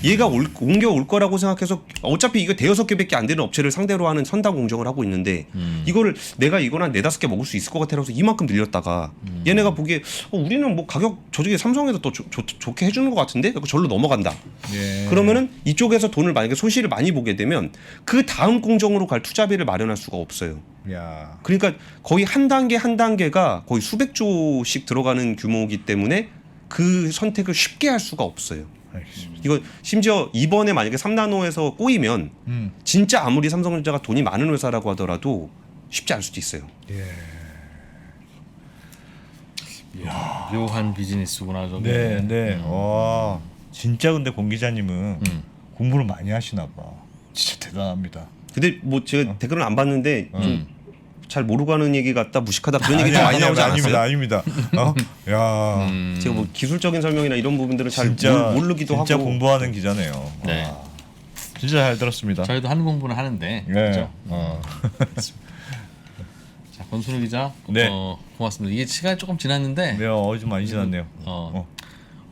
얘가 옮겨올 거라고 생각해서 어차피 이거 대여섯 개밖에 안 되는 업체를 상대로 하는 선당 공정을 하고 있는데 이거를 내가 이거는 한 4-5개 먹을 수 있을 것 같아서 이만큼 늘렸다가 얘네가 보기에 우리는 뭐 가격 저쪽에 삼성에서 더 좋게 해주는 것 같은데 절로 넘어간다. 예. 그러면은 이쪽에서 돈을 만약에 손실을 많이 보게 되면 그 다음 공정으로 갈 투자비를 마련할 수가 없어요. 야. 그러니까 거의 한 단계 한 단계가 거의 수백조씩 들어가는 규모이기 때문에 그 선택을 쉽게 할 수가 없어요. 알겠습니다. 이거 심지어 이번에 만약에 3나노에서 꼬이면 진짜 아무리 삼성전자가 돈이 많은 회사라고 하더라도 쉽지 않을 수도 있어요. 묘한 비즈니스구나 저게. 네, 네. 와, 진짜 근데 공 기자님은 공부를 많이 하시나 봐. 진짜 대단합니다. 근데 뭐 제가 댓글은 안 봤는데 좀 잘 모르고 하는 얘기 같다 무식하다 그런 얘기 좀 많이 나오지 않았어요? 아닙니다. 야, 제가 뭐 기술적인 설명이나 이런 부분들은 잘 진짜 모르기도 진짜 하고 공부하는 기자네요. 네. 와, 진짜 잘 들었습니다. 저희도 하는 공부는 하는데. 네. 그렇죠? 자, 권순우 기자. 네. 고맙습니다. 이게 시간이 조금 지났는데 네, 좀 많이 지났네요.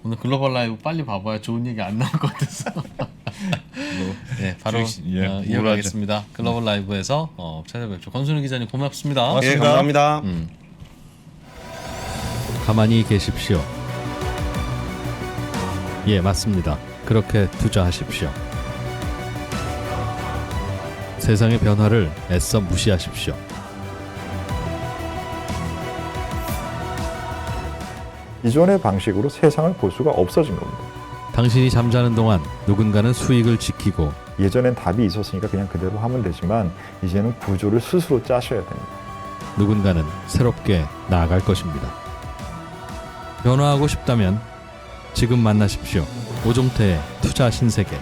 오늘 글로벌 라이브 빨리 봐봐야 좋은 얘기 안 나올 것 같아서. 네, 바로 이어가겠습니다. 글로벌 라이브에서 찾아뵙죠. 권순우 기자님 고맙습니다. 예, 감사합니다. 가만히 계십시오. 예, 맞습니다. 그렇게 투자하십시오. 세상의 변화를 애써 무시하십시오. 이전의 방식으로 세상을 볼 수가 없어진 겁니다. 당신이 잠자는 동안 누군가는 수익을 지키고 예전엔 답이 있었으니까 그냥 그대로 하면 되지만 이제는 구조를 스스로 짜셔야 됩니다. 누군가는 새롭게 나아갈 것입니다. 변화하고 싶다면 지금 만나십시오. 오종태의 투자 신세계.